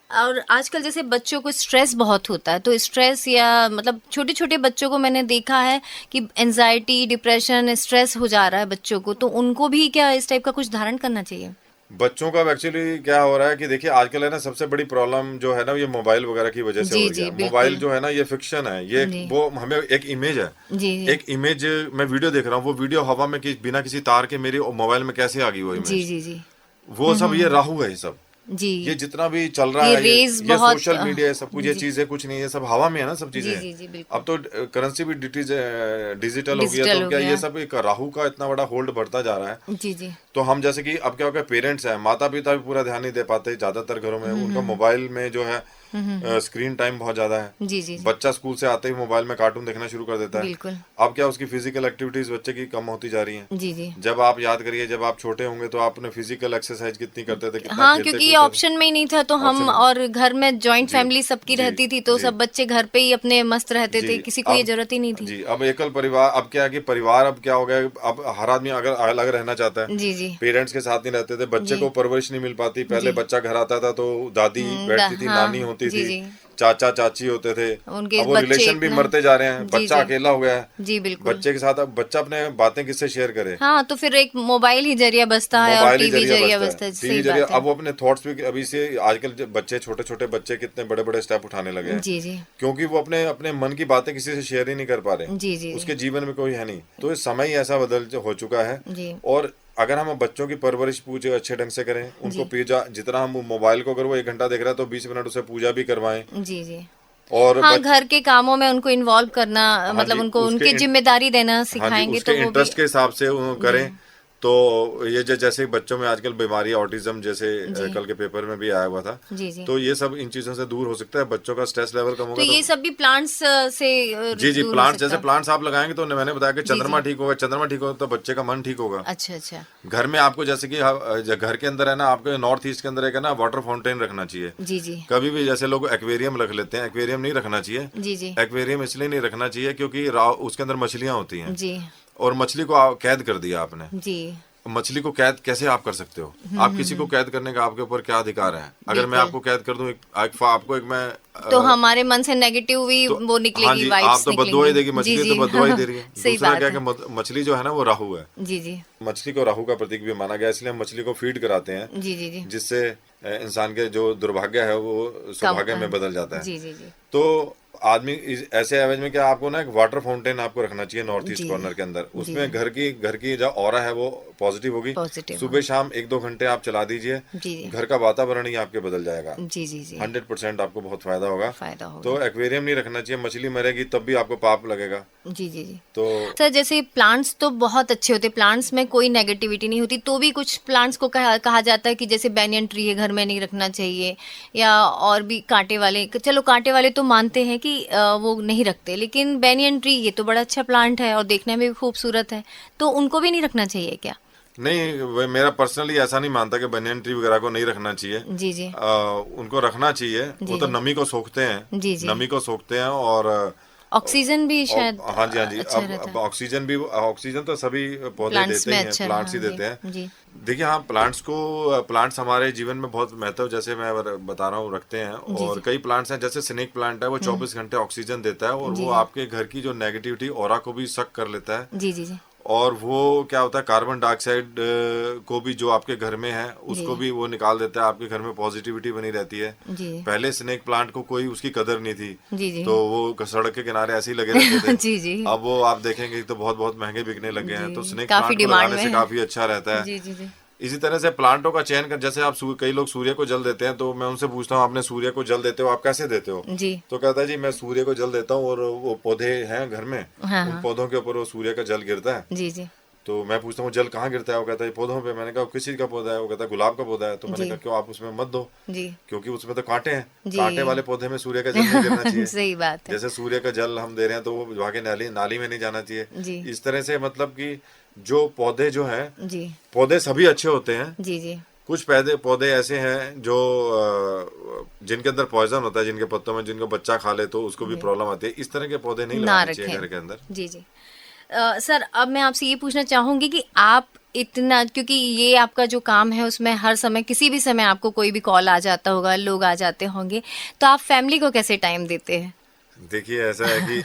और आजकल जैसे बच्चों को स्ट्रेस बहुत होता है, तो स्ट्रेस या मतलब छोटे छोटे बच्चों को मैंने देखा है कि एंजाइटी, डिप्रेशन, स्ट्रेस हो जा रहा है बच्चों को, तो उनको भी क्या इस टाइप का कुछ धारण करना चाहिए? बच्चों का एक्चुअली क्या हो रहा है कि देखिए आजकल है ना, सबसे बड़ी प्रॉब्लम जो है ना, ये मोबाइल वगैरह की वजह से जी हो रही जी है। बिल्कुल। मोबाइल जो है ना, ये फिक्शन है। ये जी वो हमें एक इमेज है। जी जी एक इमेज मैं वीडियो देख रहा हूँ, वो वीडियो हवा में बिना किसी तार के मेरे मोबाइल में कैसे आ गई वो जी इमेज? जी जी वो सब ये राहु है। ये सब जी। ये जितना भी चल रहा ये है, रेज ये बहुत सोशल मीडिया है, सब कुछ ये जी चीजें कुछ नहीं है, सब हवा में है ना, सब जी चीजें। जी जी बिल्कुल। अब तो करेंसी भी डिजिटल हो गया, डिजिटल तो हो क्या गया। ये सब एक राहु का इतना बड़ा होल्ड बढ़ता जा रहा है। जी जी तो हम जैसे कि अब क्या हो गया, पेरेंट्स हैं, माता पिता भी पूरा ध्यान नहीं दे पाते ज्यादातर घरों में। उनका मोबाइल में जो है स्क्रीन टाइम बहुत ज्यादा है। जी जी जी बच्चा स्कूल से आते ही मोबाइल में कार्टून देखना शुरू कर देता है। बिल्कुल। अब क्या उसकी फिजिकल एक्टिविटीज बच्चे की कम होती जा रही हैं। जी जी जब आप याद करिए, जब आप छोटे होंगे तो आपने फिजिकल एक्सरसाइज कितनी करते थे, कितना हाँ, खेलते क्योंकि ये कूदते थे। ऑप्शन में ही नहीं था, तो हम ऑप्शन और घर में जॉइंट जी फैमिली सबकी जी रहती थी, तो जी सब बच्चे घर पे ही अपने मस्त रहते थे, जी। किसी को ये अब जरूरत ही नहीं थी। जी, अब एकल परिवार, अब क्या है कि परिवार अब क्या हो गया, अब हर आदमी अगर अलग रहना चाहता है, जी जी पेरेंट्स के साथ नहीं रहते थे, बच्चे जी को परवरिश नहीं मिल पाती। पहले जी बच्चा घर आता था तो दादी बैठती थी, हाँ नानी होती जी थी, जी चाचा चाची होते थे। उनके अब वो बच्चे रिलेशन भी इतना मरते जा रहे हैं, जी बच्चा जी अकेला हो गया है। जी बिल्कुल। बच्चे के साथ अब बच्चा अपने बातें किससे शेयर करे? हाँ, तो फिर एक मोबाइल ही जरिया बसता है और मोबाइल ही टीवी जरिया जरिया बचता बसता है, है। टीवी सही जरिया। बात है। अब वो अपने थॉट्स भी अभी से, आजकल बच्चे, छोटे छोटे बच्चे कितने बड़े बड़े स्टेप उठाने लगे हैं, जी जी क्योंकि वो अपने अपने मन की बातें किसी से शेयर ही नहीं कर पा रहे। जी जी उसके जीवन में कोई है नहीं। तो ये समय ही ऐसा बदल हो चुका है। जी और अगर हम बच्चों की परवरिश पूजे अच्छे ढंग से करें, उनको जी पूजा, जितना हम मोबाइल को, अगर वो 1 घंटा देख रहा है तो 20 मिनट उसे पूजा भी करवाएं। जी जी। और हाँ, घर के कामों में उनको इन्वॉल्व करना, हाँ मतलब जी, उनको उसके उनकी जिम्मेदारी देना हाँ जी, सिखाएंगे उसके तो वो भी। इंटरेस्ट के हिसाब से करें। तो ये जैसे बच्चों में आजकल बीमारी, ऑटिज्म जैसे जी कल के पेपर में भी आया हुआ था, जी जी। तो ये सब इन चीजों से दूर हो सकता है। बच्चों का स्ट्रेस लेवल कम तो होगा ये सब भी प्लांट्स से जी जी। दूर हो प्लांट्स, सकता जैसे है। प्लांट्स आप लगाएंगे तो मैंने बताया कि जी चंद्रमा जी। ठीक होगा। चंद्रमा ठीक होगा तो बच्चे का मन ठीक होगा। अच्छा अच्छा। घर में आपको, जैसे कि घर के अंदर है ना, आपके नॉर्थ ईस्ट के अंदर एक है ना, वाटर फाउंटेन रखना चाहिए। जी जी कभी भी जैसे लोग एक्वेरियम रख लेते हैं, एक्वेरियम नहीं रखना चाहिए। जी जी एक्वेरियम इसलिए नहीं रखना चाहिए क्योंकि उसके अंदर मछलियां होती हैं, जी और मछली को कैद कर दिया आपने। जी मछली को कैद कैसे आप कर सकते हो? आप किसी को कैद करने का आपके ऊपर क्या अधिकार है? अगर मैं बिल्कुल। आपको कैद कर दूं, आपको एक मैं तो हमारे मन से नेगेटिव भी तो वो हाँ निकलेगी, जी, वाइब्स आप तो बददुआ ही देगी। निकलेंगी। मछली जी तो जी बददुआ ही दे रही है। सही दूसरा बात क्या है। कि मछली जो है ना, वो राहु है। जी जी मछली को राहु का प्रतीक भी माना गया, इसलिए हम मछली को फीड कराते हैं, जी जी जी जिससे इंसान के जो दुर्भाग्य है वो सौभाग्य में बदल जाता है। जी जी जी तो आदमी ऐसे एवज में क्या, आपको ना एक वाटर फाउंटेन आपको रखना चाहिए नॉर्थ ईस्ट जी कॉर्नर के अंदर। जी उसमें घर की जो ऑरा है वो पॉजिटिव होगी। पॉजिटिव सुबह शाम 1-2 घंटे आप चला दीजिए, जी जी घर का वातावरण ही आपके बदल जाएगा। जी जी जी 100% आपको बहुत फायदा होगा। फायदा होगा। तो एक्वेरियम नहीं रखना चाहिए, मछली मरेगी तब भी आपको पाप लगेगा। जी जी जी। तो सर, जैसे प्लांट्स तो बहुत अच्छे होते, प्लांट्स में कोई नेगेटिविटी नहीं होती, तो भी कुछ प्लांट्स को कहा जाता है कि जैसे बैनियन ट्री है, घर में नहीं रखना चाहिए, या और भी कांटे वाले। चलो, कांटे वाले तो मानते हैं कि वो नहीं रखते, लेकिन बैनियन ट्री ये तो बड़ा अच्छा प्लांट है और देखने में भी खूबसूरत है, तो उनको भी नहीं रखना चाहिए क्या? नहीं, मेरा पर्सनली ऐसा नहीं मानता कि बनियन ट्री वगैरह को नहीं रखना चाहिए। जी जी उनको रखना चाहिए। वो तो नमी को सोखते हैं, जी जी नमी को सोखते हैं, और ऑक्सीजन भी शायद हाँ जी, हाँ जी। अच्छा रहता अब है। ऑक्सीजन तो सभी पौधे प्लांट्स देते में ही हैं, अच्छा प्लांट्स ही हाँ, देते हैं। जी देखिए हाँ, प्लांट्स हमारे जीवन में बहुत महत्व, जैसे मैं बता रहा हूँ, रखते हैं। जी और जी कई प्लांट्स हैं, जैसे स्नेक प्लांट है, वो 24 घंटे ऑक्सीजन देता है और जी वो जी आपके घर की जो नेगेटिविटी ऑरा को भी सक कर लेता है। जी जी जी और वो क्या होता है, कार्बन डाइऑक्साइड को भी जो आपके घर में है जी उसको भी वो निकाल देता है। आपके घर में पॉजिटिविटी बनी रहती है। जी पहले स्नेक प्लांट को कोई उसकी कदर नहीं थी, जी जी तो वो सड़क के किनारे ऐसे ही लगे रहते थे। जी जी अब वो आप देखेंगे तो बहुत बहुत महंगे बिकने लगे हैं। तो जी स्नेक काफी प्लांट को डिमांड लगाने में से है। काफी अच्छा रहता है। जी जी जी इसी तरह से प्लांटों का चयन कर, जैसे आप कई लोग सूर्य को जल देते हैं, तो मैं उनसे पूछता हूँ, आपने सूर्य को जल देते हो, आप कैसे देते हो? जी तो कहता है जी मैं सूर्य को जल देता हूँ और वो पौधे हैं घर में, हाँ उन हाँ पौधों के ऊपर वो सूर्य का जल गिरता है। जी जी तो मैं पूछता हूँ जल कहाँ गिरता है? वो कहता है पौधों पे। मैंने कहा किस चीज का पौधा है? वो कहता है गुलाब का पौधा है। तो मैंने जी कहा क्यों, आप उसमें मत दो, जी क्योंकि उसमें तो कांटे हैं। जी कांटे वाले पौधे में सूर्य का जल नहीं गिरना चाहिए। सही बात है। जैसे सूर्य का जल हम दे रहे हैं तो वो भागे नाली नाली में नहीं जाना चाहिए। जी इस तरह से मतलब कि जो पौधे जो हैं, जी पौधे सभी अच्छे होते हैं। जी जी कुछ पौधे ऐसे हैं जो जिनके अंदर पॉइजन होता है, जिनके पत्तों में, जिनको बच्चा खा ले तो उसको भी प्रॉब्लम आती है। इस तरह के पौधे नहीं ना लगाने चाहिए रखें। घर के अंदर। जी जी सर अब मैं आपसे ये पूछना चाहूंगी कि आप इतना, क्योंकि ये आपका जो काम है उसमें हर समय किसी भी समय आपको कोई भी कॉल आ जाता होगा, लोग आ जाते होंगे, तो आप फैमिली को कैसे टाइम देते हैं? देखिए ऐसा है कि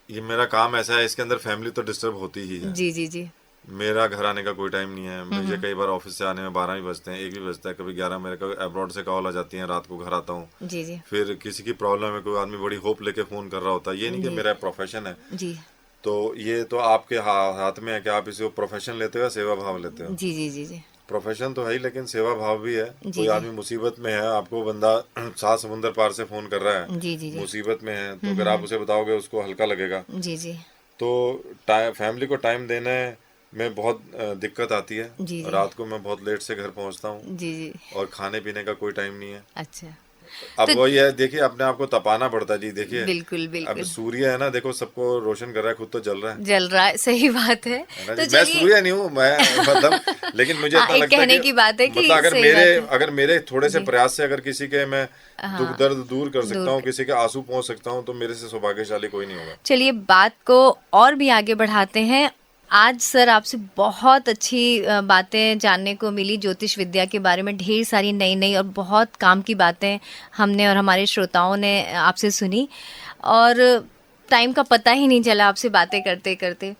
ये मेरा काम ऐसा है, इसके अंदर फैमिली तो डिस्टर्ब होती ही है। जी जी जी मेरा घर आने का कोई टाइम नहीं है। मुझे कई बार ऑफिस से आने में 12 भी बजते हैं, 1 भी बजता है, कभी 11। मेरे को अब्रॉड से कॉल आ जाती है, रात को घर आता हूँ। जी जी फिर किसी की प्रॉब्लम है, कोई आदमी बड़ी होप लेके फोन कर रहा होता है। ये नहीं कि जी मेरा प्रोफेशन है, जी तो ये तो आपके हाथ में है कि आप इसे प्रोफेशन लेते हो या सेवा भाव लेते हो। जी जी जी जी प्रोफेशन तो है ही, लेकिन सेवा भाव भी है। जी कोई जी आदमी मुसीबत में है, आपको बंदा 7 समुंदर पार से फोन कर रहा है, जी जी जी मुसीबत में है, तो अगर आप उसे बताओगे उसको हल्का लगेगा। जी जी तो फैमिली को टाइम देने में बहुत दिक्कत आती है। जी जी रात को मैं बहुत लेट से घर पहुंचता हूँ जी जी और खाने पीने का कोई टाइम नहीं है। अच्छा अब तो वही है, देखिए अपने आप को तपाना पड़ता है जी। देखिए बिल्कुल अब बिल्कुल सूर्य है ना, देखो सबको रोशन कर रहा है, खुद तो जल रहा है। जल रहा है, सही बात है। है ना तो जी। मैं चलिए सूर्य नहीं हूँ, मैं मतलब, लेकिन मुझे हाँ, इतना एक लगता है कहने कि की बात है कि मतलब सही बात है। अगर मेरे थोड़े से जी प्रयास से अगर किसी के मैं दुख हाँ दर्द दूर कर सकता दूर हूँ, किसी के आंसू पहुंच सकता हूँ, तो मेरे से सौभाग्यशाली कोई नहीं होगा। चलिए बात को और भी आगे बढ़ाते हैं। आज सर आपसे बहुत अच्छी बातें जानने को मिली ज्योतिष विद्या के बारे में। ढेर सारी नई नई और बहुत काम की बातें हमने और हमारे श्रोताओं ने आपसे सुनी और टाइम का पता ही नहीं चला आपसे बातें करते करते।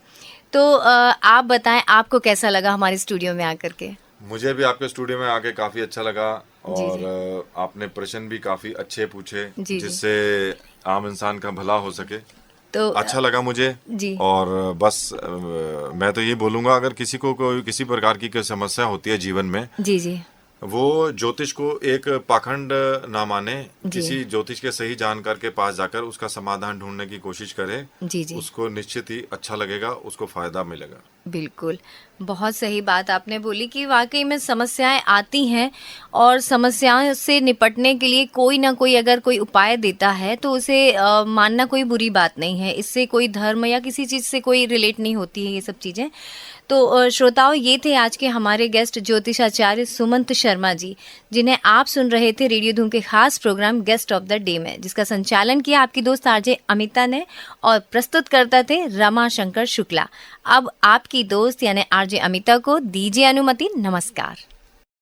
तो आप बताएं आपको कैसा लगा हमारे स्टूडियो में आकर के? मुझे भी आपके स्टूडियो में आके काफी अच्छा लगा जी और जी आपने प्रश्न भी काफी अच्छे पूछे, जी जी जिससे आम इंसान का भला हो सके। तो अच्छा लगा मुझे। जी और बस मैं तो ये बोलूंगा, अगर किसी को कोई किसी प्रकार की कोई समस्या होती है जीवन में, जी जी वो ज्योतिष को एक पाखंड ना माने, जी किसी ज्योतिष के सही जानकार के पास जाकर उसका समाधान ढूंढने की कोशिश करे। जी जी उसको निश्चित ही अच्छा लगेगा, उसको फायदा मिलेगा। बिल्कुल, बहुत सही बात आपने बोली कि वाकई में समस्याएं आती हैं और समस्याओं से निपटने के लिए कोई ना कोई अगर कोई उपाय देता है तो उसे मानना कोई बुरी बात नहीं है। इससे कोई धर्म या किसी चीज़ से कोई रिलेट नहीं होती है ये सब चीज़ें। तो श्रोताओं, ये थे आज के हमारे गेस्ट ज्योतिषाचार्य सुमंत शर्मा जी, जिन्हें आप सुन रहे थे रेडियो धूम के खास program guest of the day में, जिसका संचालन किया आपकी दोस्त आरजे अमिता ने और प्रस्तुत करता थे रमा शंकर शुक्ला। अब आपकी दोस्त यानी आरजे अमिता को दीजिए अनुमति। नमस्कार।